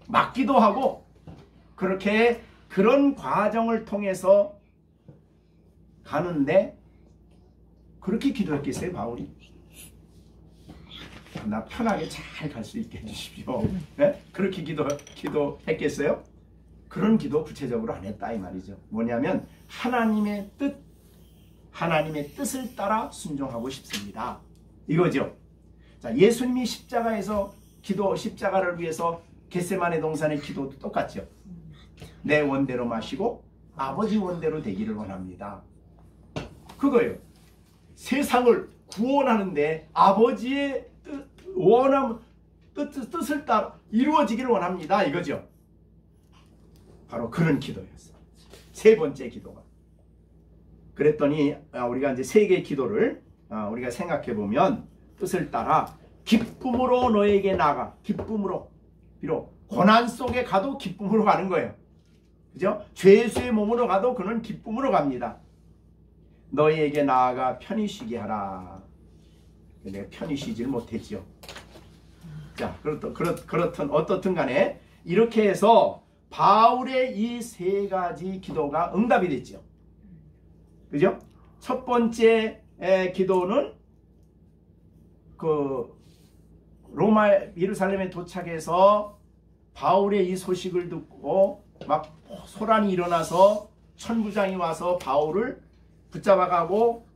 맞기도 하고, 그렇게 그런 과정을 통해서 가는데 그렇게 기도했겠어요, 바울이? 나 편하게 잘 갈 수 있게 해주십시오. 네? 그렇게 기도했겠어요? 그런 기도 구체적으로 안 했다 이 말이죠. 뭐냐면 하나님의 뜻을 따라 순종하고 싶습니다. 이거죠. 자, 예수님이 십자가를 위해서 겟세마네 동산의 기도도 똑같죠. 내 원대로 마시고 아버지 원대로 되기를 원합니다. 그거예요. 세상을 구원하는데 아버지의 뜻을 따라 이루어지기를 원합니다. 이거죠. 바로 그런 기도였어요. 세 번째 기도가. 그랬더니 우리가 이제 세 개의 기도를 우리가 생각해 보면 뜻을 따라 기쁨으로 너에게 나아가. 기쁨으로. 비록 고난 속에 가도 기쁨으로 가는 거예요. 그죠? 죄수의 몸으로 가도 그는 기쁨으로 갑니다. 너희에게 나아가 편히 쉬게 하라. 내가 편히 쉬질 못했죠. 자, 그렇든 어떻든 간에 이렇게 해서 바울의 이 세 가지 기도가 응답이 됐죠. 그죠? 첫 번째 기도는 로마 예루살렘에 도착해서 바울의 이 소식을 듣고 막 소란이 일어나서 천부장이 와서 바울을 붙잡아가고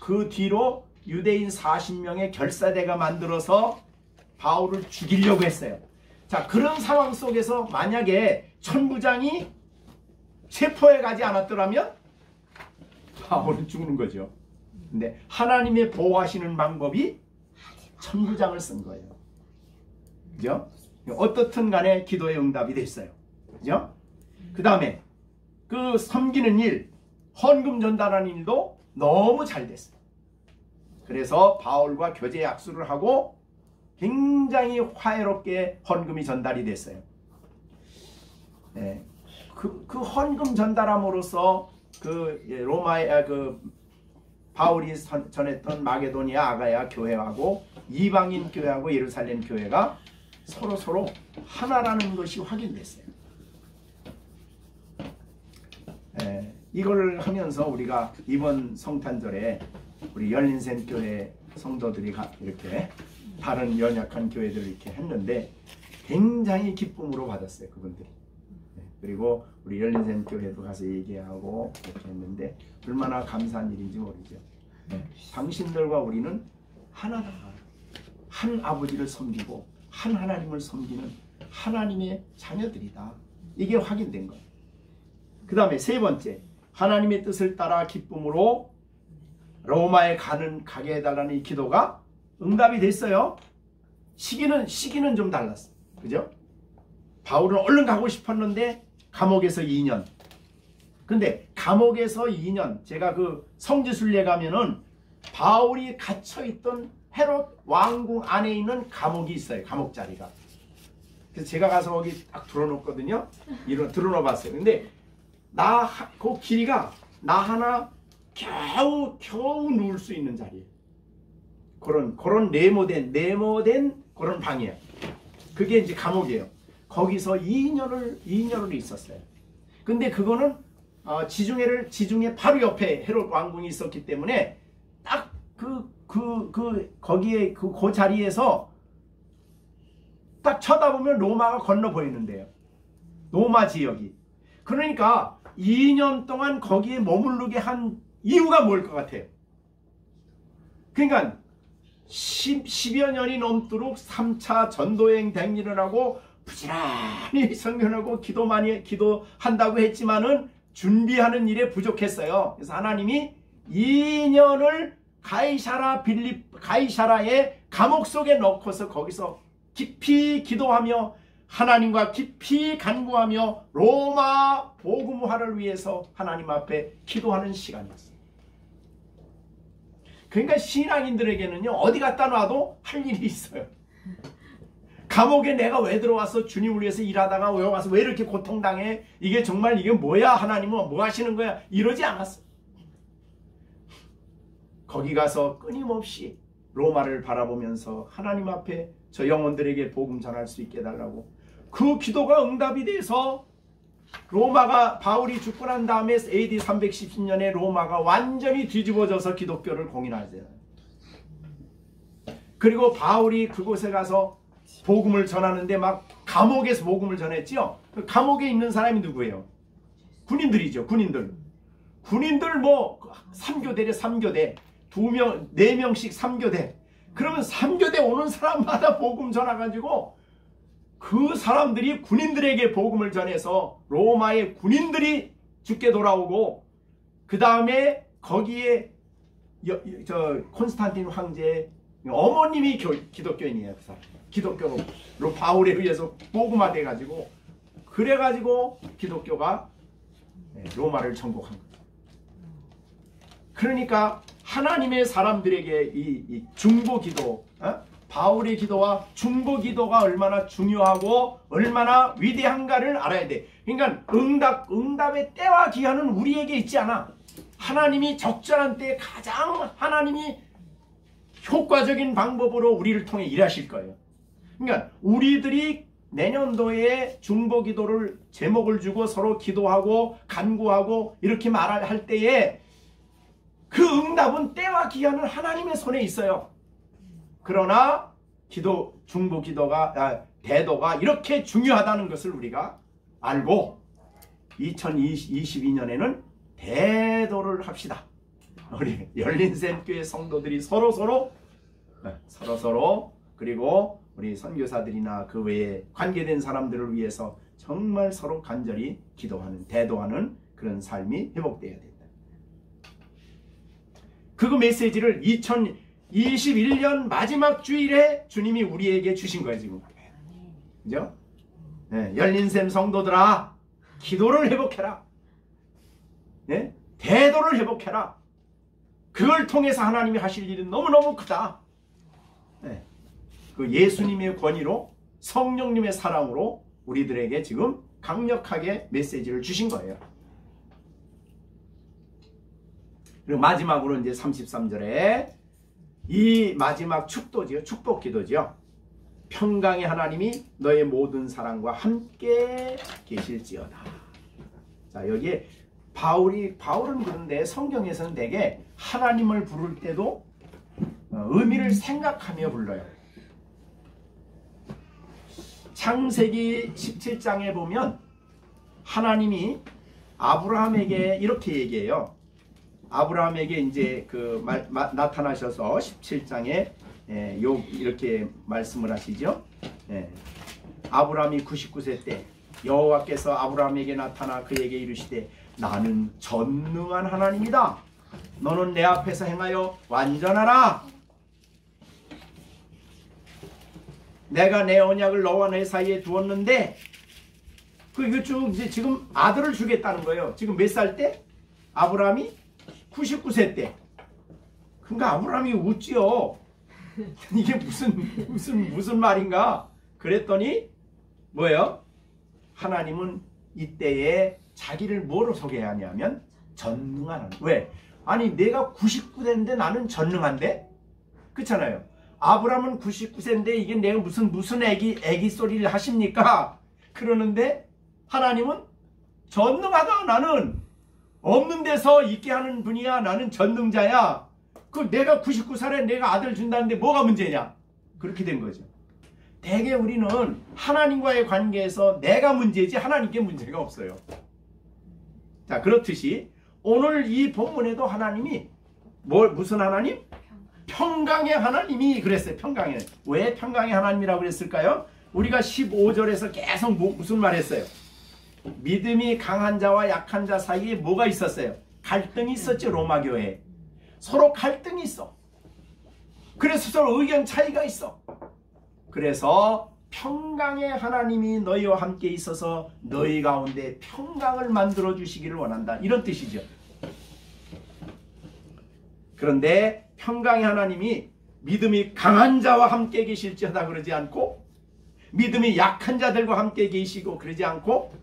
그 뒤로 유대인 40명의 결사대가 만들어서 바울을 죽이려고 했어요. 자, 그런 상황 속에서 만약에 천부장이 체포해 가지 않았더라면 바울은 죽는 거죠. 근데 하나님의 보호하시는 방법이 천부장을 쓴 거예요. 그죠? 어떻든 간에 기도의 응답이 됐어요. 그죠? 그 다음에 그 섬기는 일, 헌금 전달하는 일도 너무 잘 됐어요. 그래서 바울과 교제 약수를 하고 굉장히 화해롭게 헌금이 전달이 됐어요. 네. 그 헌금 전달함으로써 로마의 바울이 전했던 마게도니아 아가야 교회하고 이방인 교회하고 예루살렘 교회가 서로 하나라는 것이 확인됐어요. 이걸 하면서 우리가 이번 성탄절에 우리 열린샘 교회 성도들이 이렇게 다른 연약한 교회들을 이렇게 했는데 굉장히 기쁨으로 받았어요. 그분들이. 그리고 우리 열린샘 교회도 가서 얘기하고 이렇게 했는데 얼마나 감사한 일인지 모르죠. 당신들과 우리는 하나다. 한 아버지를 섬기고 한 하나님을 섬기는 하나님의 자녀들이다. 이게 확인된 거예요. 그 다음에 세 번째, 하나님의 뜻을 따라 기쁨으로 로마에 가게 해달라는 이 기도가 응답이 됐어요. 시기는 좀 달랐어요. 그죠? 바울은 얼른 가고 싶었는데 감옥에서 2년. 근데 감옥에서 2년, 제가 그 성지순례 가면은 바울이 갇혀있던 헤롯 왕궁 안에 있는 감옥이 있어요. 감옥 자리가. 그래서 제가 가서 거기 딱 들어놓거든요. 들어놓아 봤어요. 근데 그 길이가 나 하나 겨우 누울 수 있는 자리예요. 그런 네모된 그런 방이에요. 그게 이제 감옥이에요. 거기서 2년을 있었어요. 근데 그거는 지중해 바로 옆에 헤롯 왕궁이 있었기 때문에 딱 거기에 그 자리에서 딱 쳐다보면 로마가 건너 보이는데요. 로마 지역이. 그러니까 2년 동안 거기에 머무르게 한 이유가 뭘 것 같아요? 그러니까 10여 년이 넘도록 3차 전도여행 댕기를 하고 부지런히 성경하고 기도한다고 했지만은 준비하는 일에 부족했어요. 그래서 하나님이 2년을 가이사라의 감옥 속에 넣고서 거기서 깊이 기도하며 하나님과 깊이 간구하며 로마 복음화를 위해서 하나님 앞에 기도하는 시간이었어요. 그러니까 신앙인들에게는요, 어디 갖다 놔도 할 일이 있어요. 감옥에 내가 왜 들어와서 주님을 위해서 일하다가 왜 와서 왜 이렇게 고통당해? 이게 정말 이게 뭐야? 하나님은 뭐 하시는 거야? 이러지 않았어. 거기 가서 끊임없이 로마를 바라보면서 하나님 앞에 저 영혼들에게 복음 전할 수 있게 해달라고. 그 기도가 응답이 돼서 바울이 죽고 난 다음에 AD 310년에 로마가 완전히 뒤집어져서 기독교를 공인하잖아요. 그리고 바울이 그곳에 가서 복음을 전하는데 막 감옥에서 복음을 전했죠. 그 감옥에 있는 사람이 누구예요? 군인들이죠. 군인들 뭐 3교대래 3교대 2명 4명씩 3교대. 그러면 3교대 오는 사람마다 복음 전해가지고 그 사람들이 군인들에게 복음을 전해서 로마의 군인들이 죽게 돌아오고, 그 다음에 거기에 콘스탄틴 황제의 어머님이 기독교인이에요. 그 사람. 기독교로 바울에 의해서 복음화 돼가지고, 그래가지고 기독교가 로마를 정복한 거죠. 그러니까 하나님의 사람들에게 이 중보기도, 바울의 기도와 중보기도가 얼마나 중요하고 얼마나 위대한가를 알아야 돼. 그러니까 응답의 때와 기한은 우리에게 있지 않아. 하나님이 적절한 때에 가장 하나님이 효과적인 방법으로 우리를 통해 일하실 거예요. 그러니까 우리들이 내년도에 중보기도를 제목을 주고 서로 기도하고 간구하고 이렇게 말할 때에 그 응답은 때와 기한은 하나님의 손에 있어요. 그러나 중보기도가 대도가 이렇게 중요하다는 것을 우리가 알고 2022년에는 대도를 합시다. 우리 열린샘교회 성도들이 서로 그리고 우리 선교사들이나 그 외에 관계된 사람들을 위해서 정말 서로 간절히 기도하는, 대도하는 그런 삶이 회복되어야 된다. 그 메시지를 2021년 마지막 주일에 주님이 우리에게 주신 거예요, 지금. 그죠? 네, 열린샘 성도들아, 기도를 회복해라. 네? 대도를 회복해라. 그걸 통해서 하나님이 하실 일은 너무너무 크다. 네. 그 예수님의 권위로, 성령님의 사랑으로 우리들에게 지금 강력하게 메시지를 주신 거예요. 그리고 마지막으로 이제 33절에 이 마지막 축도지요. 축복 기도죠. 평강의 하나님이 너의 모든 사랑과 함께 계실지어다. 자, 여기에 바울은 그런데 성경에서는 되게 하나님을 부를 때도 의미를 생각하며 불러요. 창세기 17장에 보면 하나님이 아브라함에게 이렇게 얘기해요. 아브라함에게 이제 나타나셔서 17장에 이렇게 말씀을 하시죠. 아브라함이 99세 때 여호와께서 아브라함에게 나타나 그에게 이르시되 나는 전능한 하나님이다. 너는 내 앞에서 행하여 완전하라. 내가 내 언약을 너와 내 사이에 두었는데 이거 쭉 이제 지금 아들을 주겠다는 거예요. 지금 몇 살 때? 아브라함이 99세 때. 그러니까 아브라함이 웃지요. 이게 무슨 말인가? 그랬더니 뭐예요? 하나님은 이때에 자기를 뭐로 소개하냐면 전능한 하나님. 왜? 아니 내가 99세인데 나는 전능한데? 그렇잖아요. 아브라함은 99세인데 이게 내가 무슨 애기 소리를 하십니까? 그러는데 하나님은 전능하다. 나는 없는 데서 있게 하는 분이야. 나는 전능자야. 그 내가 99살에 내가 아들 준다는데 뭐가 문제냐? 그렇게 된 거죠. 대개 우리는 하나님과의 관계에서 내가 문제지 하나님께 문제가 없어요. 자, 그렇듯이 오늘 이 본문에도 하나님이 무슨 하나님? 평강의 하나님이 그랬어요. 평강의. 왜 평강의 하나님이라고 그랬을까요? 우리가 15절에서 계속 무슨 말 했어요? 믿음이 강한 자와 약한 자 사이에 뭐가 있었어요? 갈등이 있었죠. 로마 교회에. 서로 갈등이 있어. 그래서 서로 의견 차이가 있어. 그래서 평강의 하나님이 너희와 함께 있어서 너희 가운데 평강을 만들어 주시기를 원한다. 이런 뜻이죠. 그런데 평강의 하나님이 믿음이 강한 자와 함께 계실지어다 그러지 않고 믿음이 약한 자들과 함께 계시고 그러지 않고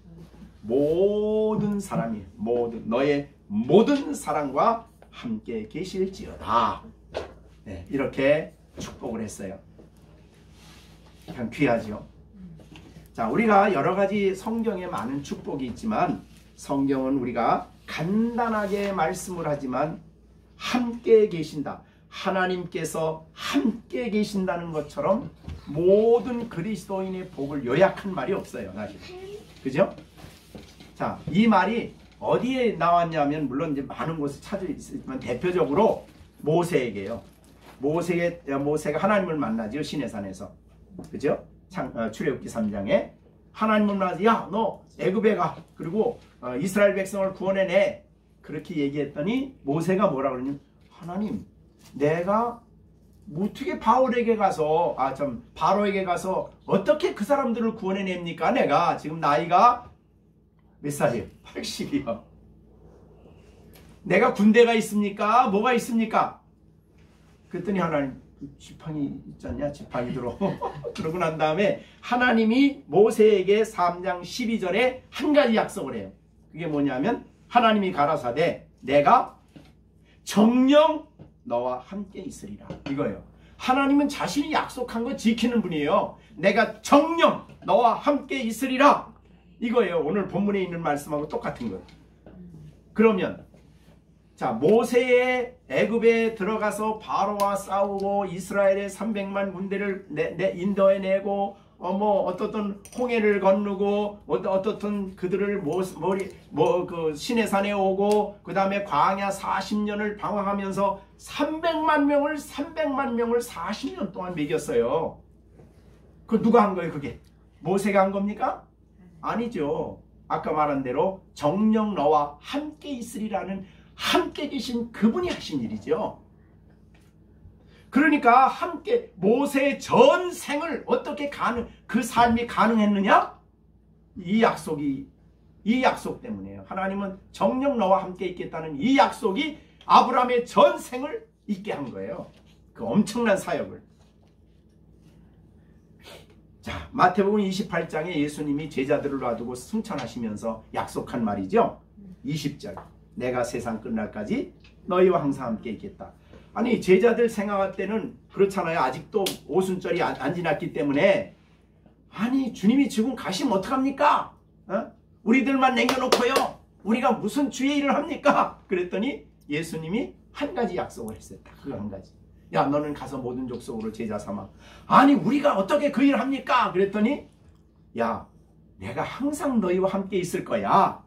모든 사람이 너의 모든 사랑과 함께 계실지어다. 네, 이렇게 축복을 했어요. 참 귀하죠. 자, 우리가 여러 가지 성경에 많은 축복이 있지만 성경은 우리가 간단하게 말씀을 하지만 함께 계신다. 하나님께서 함께 계신다는 것처럼 모든 그리스도인의 복을 요약한 말이 없어요. 사실. 그죠? 자, 이 말이 어디에 나왔냐면 물론 이제 많은 곳에 찾아 있지만 대표적으로 모세에게요. 모세가 하나님을 만나죠. 시내산에서. 그죠? 출애굽기 3장에 하나님을 만나서 야, 너 애굽에 가. 그리고 이스라엘 백성을 구원해내. 그렇게 얘기했더니 모세가 뭐라 그러냐면 하나님, 내가 어떻게 바로에게 가서 어떻게 그 사람들을 구원해냅니까? 내가 지금 나이가 몇 살이에요? 80이요. 내가 군대가 있습니까? 뭐가 있습니까? 그랬더니 하나님, 지팡이 있지 않냐? 지팡이 들어. 그러고 난 다음에 하나님이 모세에게 3장 12절에 한 가지 약속을 해요. 그게 뭐냐면 하나님이 가라사대 내가 정녕 너와 함께 있으리라, 이거예요. 하나님은 자신이 약속한 거 지키는 분이에요. 내가 정녕 너와 함께 있으리라, 이거예요. 오늘 본문에 있는 말씀하고 똑같은 거예요. 그러면 자, 모세의 애굽에 들어가서 바로와 싸우고 이스라엘의 300만 군대를 인도해내고 어떻든 홍해를 건너고 어떻든 그들을 그 시내산에 오고 그 다음에 광야 40년을 방황하면서 300만 명을 40년 동안 먹였어요. 그 누가 한 거예요? 그게 모세가 한 겁니까? 아니죠. 아까 말한 대로 정녕 너와 함께 있으리라는, 함께 계신 그분이 하신 일이죠. 그러니까 함께 모세의 전생을 어떻게 그 삶이 가능했느냐? 이 약속 때문이에요. 하나님은 정녕 너와 함께 있겠다는 이 약속이 아브라함의 전생을 있게 한 거예요. 그 엄청난 사역을. 자, 마태복음 28장에 예수님이 제자들을 놔두고 승천하시면서 약속한 말이죠. 20절. 내가 세상 끝날까지 너희와 항상 함께 있겠다. 아니, 제자들 생각할 때는 그렇잖아요. 아직도 오순절이 안 지났기 때문에, 아니 주님이 지금 가시면 어떡합니까? 우리들만 남겨놓고요, 우리가 무슨 주의 일을 합니까? 그랬더니 예수님이 한 가지 약속을 했어요. 그 한 가지. 야, 너는 가서 모든 족속으로 제자 삼아. 아니, 우리가 어떻게 그 일을 합니까? 그랬더니 야, 내가 항상 너희와 함께 있을 거야,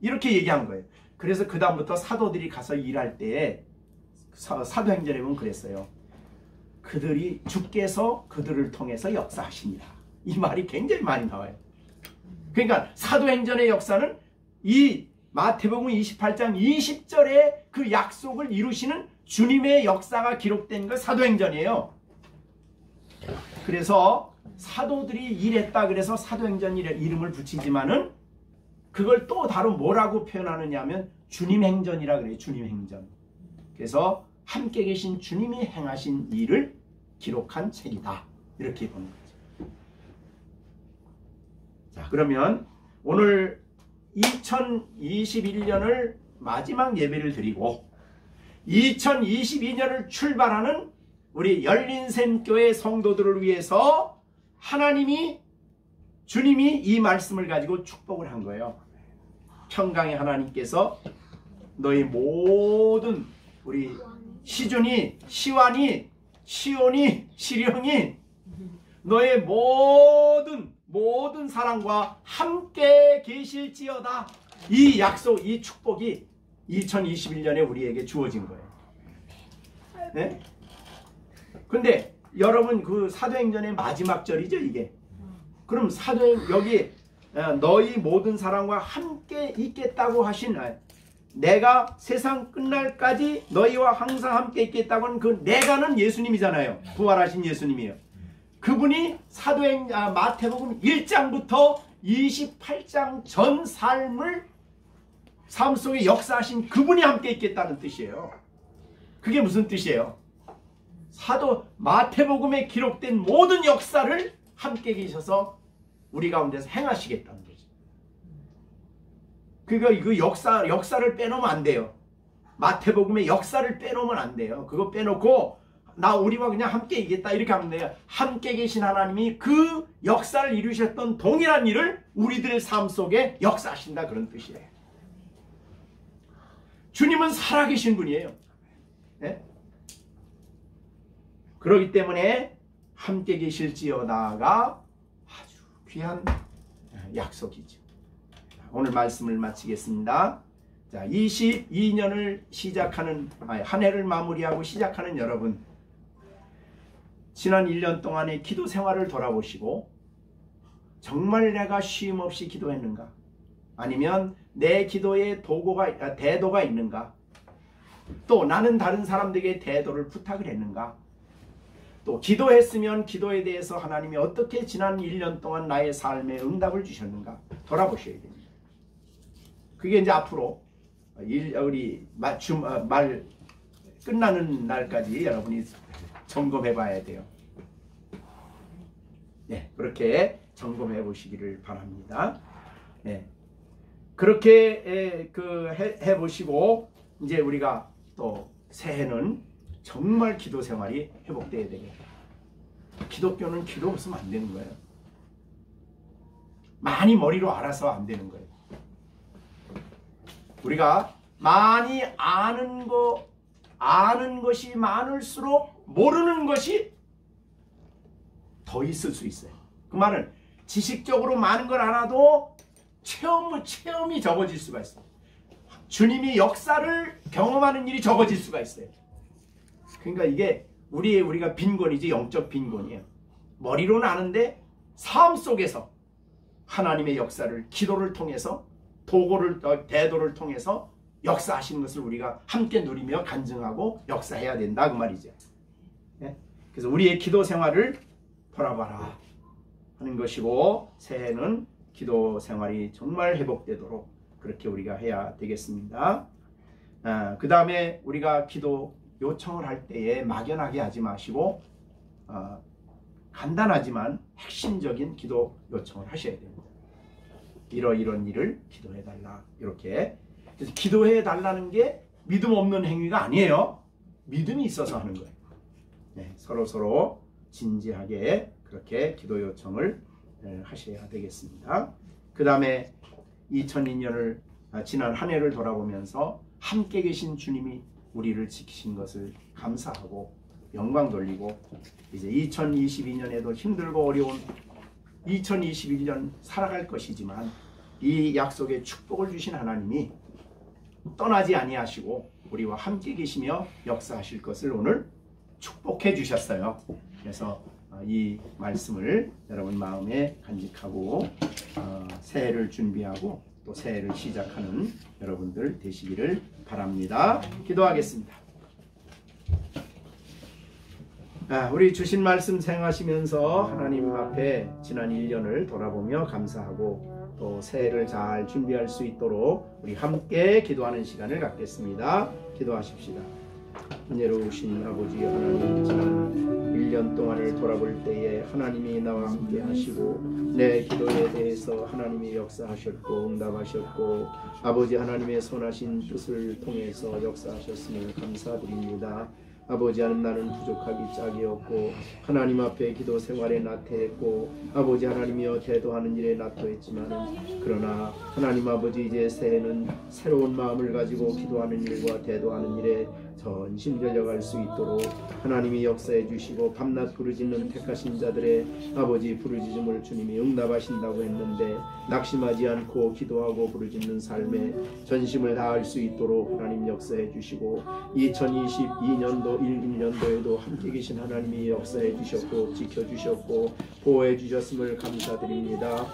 이렇게 얘기한 거예요. 그래서 그 다음부터 사도들이 가서 일할 때 사도행전에 보면 그랬어요. 그들이 주께서 그들을 통해서 역사하십니다. 이 말이 굉장히 많이 나와요. 그러니까 사도행전의 역사는 이 마태복음 28장 20절에 그 약속을 이루시는 주님의 역사가 기록된 거 사도행전이에요. 그래서 사도들이 일했다 그래서 사도행전 이름을 붙이지만은 그걸 또 다른 뭐라고 표현하느냐 하면 주님행전이라 그래요. 주님행전. 그래서 함께 계신 주님이 행하신 일을 기록한 책이다, 이렇게 보는 거죠. 자, 그러면 오늘 2021년을 마지막 예배를 드리고 2022년을 출발하는 우리 열린샘교회 성도들을 위해서 주님이 이 말씀을 가지고 축복을 한 거예요. 평강의 하나님께서 너희 모든, 우리 시준이, 시완이, 시온이, 시령이 너의 모든 사랑과 함께 계실지어다. 이 약속, 이 축복이 2021년에 우리에게 주어진 거예요. 네? 근데 여러분, 그 사도행전의 마지막 절이죠, 이게. 그럼 여기 너희 모든 사랑과 함께 있겠다고 하신, 내가 세상 끝날까지 너희와 항상 함께 있겠다고 하는 그 내가는 예수님이잖아요. 부활하신 예수님이에요. 그분이 마태복음 1장부터 28장 전 삶 속에 역사하신 그분이 함께 있겠다는 뜻이에요. 그게 무슨 뜻이에요? 마태복음에 기록된 모든 역사를 함께 계셔서 우리 가운데서 행하시겠다는 거죠. 그 역사를 빼놓으면 안 돼요. 마태복음의 역사를 빼놓으면 안 돼요. 그거 빼놓고 우리와 그냥 함께 있겠다 이렇게 하면 돼요. 함께 계신 하나님이 그 역사를 이루셨던 동일한 일을 우리들의 삶 속에 역사하신다, 그런 뜻이에요. 주님은 살아계신 분이에요. 네? 그렇기 때문에 함께 계실지어다가 아주 귀한 약속이죠. 오늘 말씀을 마치겠습니다. 자, 22년을 시작하는, 한 해를 마무리하고 시작하는 여러분, 지난 1년 동안의 기도 생활을 돌아보시고 정말 내가 쉼 없이 기도했는가? 아니면 내 기도에 대도가 있는가? 또 나는 다른 사람들에게 대도를 부탁을 했는가? 또 기도했으면 기도에 대해서 하나님이 어떻게 지난 1년 동안 나의 삶에 응답을 주셨는가? 돌아보셔야 됩니다. 그게 이제 앞으로 우리 말 끝나는 날까지 여러분이 점검해 봐야 돼요. 네, 그렇게 점검해 보시기를 바랍니다. 네, 그렇게 해 보시고 이제 우리가 또 새해는 정말 기도 생활이 회복돼야 되겠다. 기독교는 기도 없으면 안 되는 거예요. 많이 머리로 알아서 안 되는 거예요. 우리가 많이 아는 것이 많을수록 모르는 것이 더 있을 수 있어요. 그 말은 지식적으로 많은 걸 알아도 체험이 적어질 수가 있어요. 주님이 역사를 경험하는 일이 적어질 수가 있어요. 그러니까 이게 우리가 빈곤이지, 영적 빈곤이에요. 머리로는 아는데 삶 속에서 하나님의 역사를 기도를 통해서 대도를 통해서 역사하시는 것을 우리가 함께 누리며 간증하고 역사해야 된다 그 말이죠. 네? 그래서 우리의 기도 생활을 돌아봐라 하는 것이고, 새해는 기도 생활이 정말 회복되도록 그렇게 우리가 해야 되겠습니다. 그 다음에 우리가 기도 요청을 할 때에 막연하게 하지 마시고 간단하지만 핵심적인 기도 요청을 하셔야 됩니다. 이런 일을 기도해 달라, 이렇게. 그래서 기도해 달라는 게 믿음 없는 행위가 아니에요. 믿음이 있어서 하는 거예요. 네, 서로 진지하게 그렇게 기도 요청을 하셔야 되겠습니다. 그 다음에 2002년을 지난 한 해를 돌아보면서 함께 계신 주님이 우리를 지키신 것을 감사하고 영광 돌리고, 이제 2022년에도 힘들고 어려운 2021년 살아갈 것이지만 이 약속의 축복을 주신 하나님이 떠나지 아니하시고 우리와 함께 계시며 역사하실 것을 오늘 축복해 주셨어요. 그래서 이 말씀을 여러분 마음에 간직하고 새해를 준비하고 또 새해를 시작하는 여러분들 되시기를 바랍니다. 기도하겠습니다. 우리 주신 말씀 생각하시면서 하나님 앞에 지난 1년을 돌아보며 감사하고 또 새해를 잘 준비할 수 있도록 우리 함께 기도하는 시간을 갖겠습니다. 기도하십시다. 은혜로우신 아버지 하나님, 지난 1년 동안을 돌아볼 때에 하나님이 나와 함께 하시고 내 기도에 대해서 하나님이 역사하셨고 응답하셨고 아버지 하나님의 선하신 뜻을 통해서 역사하셨음을 감사드립니다. 아버지 하나님, 나는 부족하기 짝이 없고 하나님 앞에 기도 생활에 나태했고 아버지 하나님이여 대도하는 일에 나태했지만, 그러나 하나님 아버지 이제 새해는 새로운 마음을 가지고 기도하는 일과 대도하는 일에 전심전력할 수 있도록 하나님이 역사해 주시고 밤낮 부르짖는 택하신 자들의 아버지 부르짖음을 주님이 응답하신다고 했는데, 낙심하지 않고 기도하고 부르짖는 삶에 전심을 다할 수 있도록 하나님 역사해 주시고 2022년도 1년도에도 함께 계신 하나님이 역사해 주셨고 지켜주셨고 보호해 주셨음을 감사드립니다.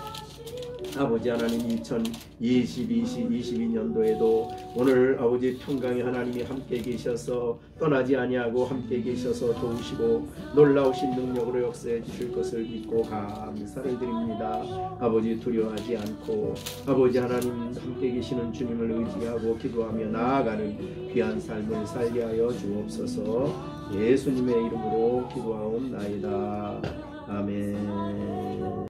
아버지 하나님, 2022년도에도 오늘 아버지 평강의 하나님이 함께 계셔서 떠나지 아니하고 함께 계셔서 도우시고 놀라우신 능력으로 역사해 주실 것을 믿고 감사를 드립니다. 아버지 두려워하지 않고 아버지 하나님 함께 계시는 주님을 의지하고 기도하며 나아가는 귀한 삶을 살게 하여 주옵소서. 예수님의 이름으로 기도하옵나이다. 아멘.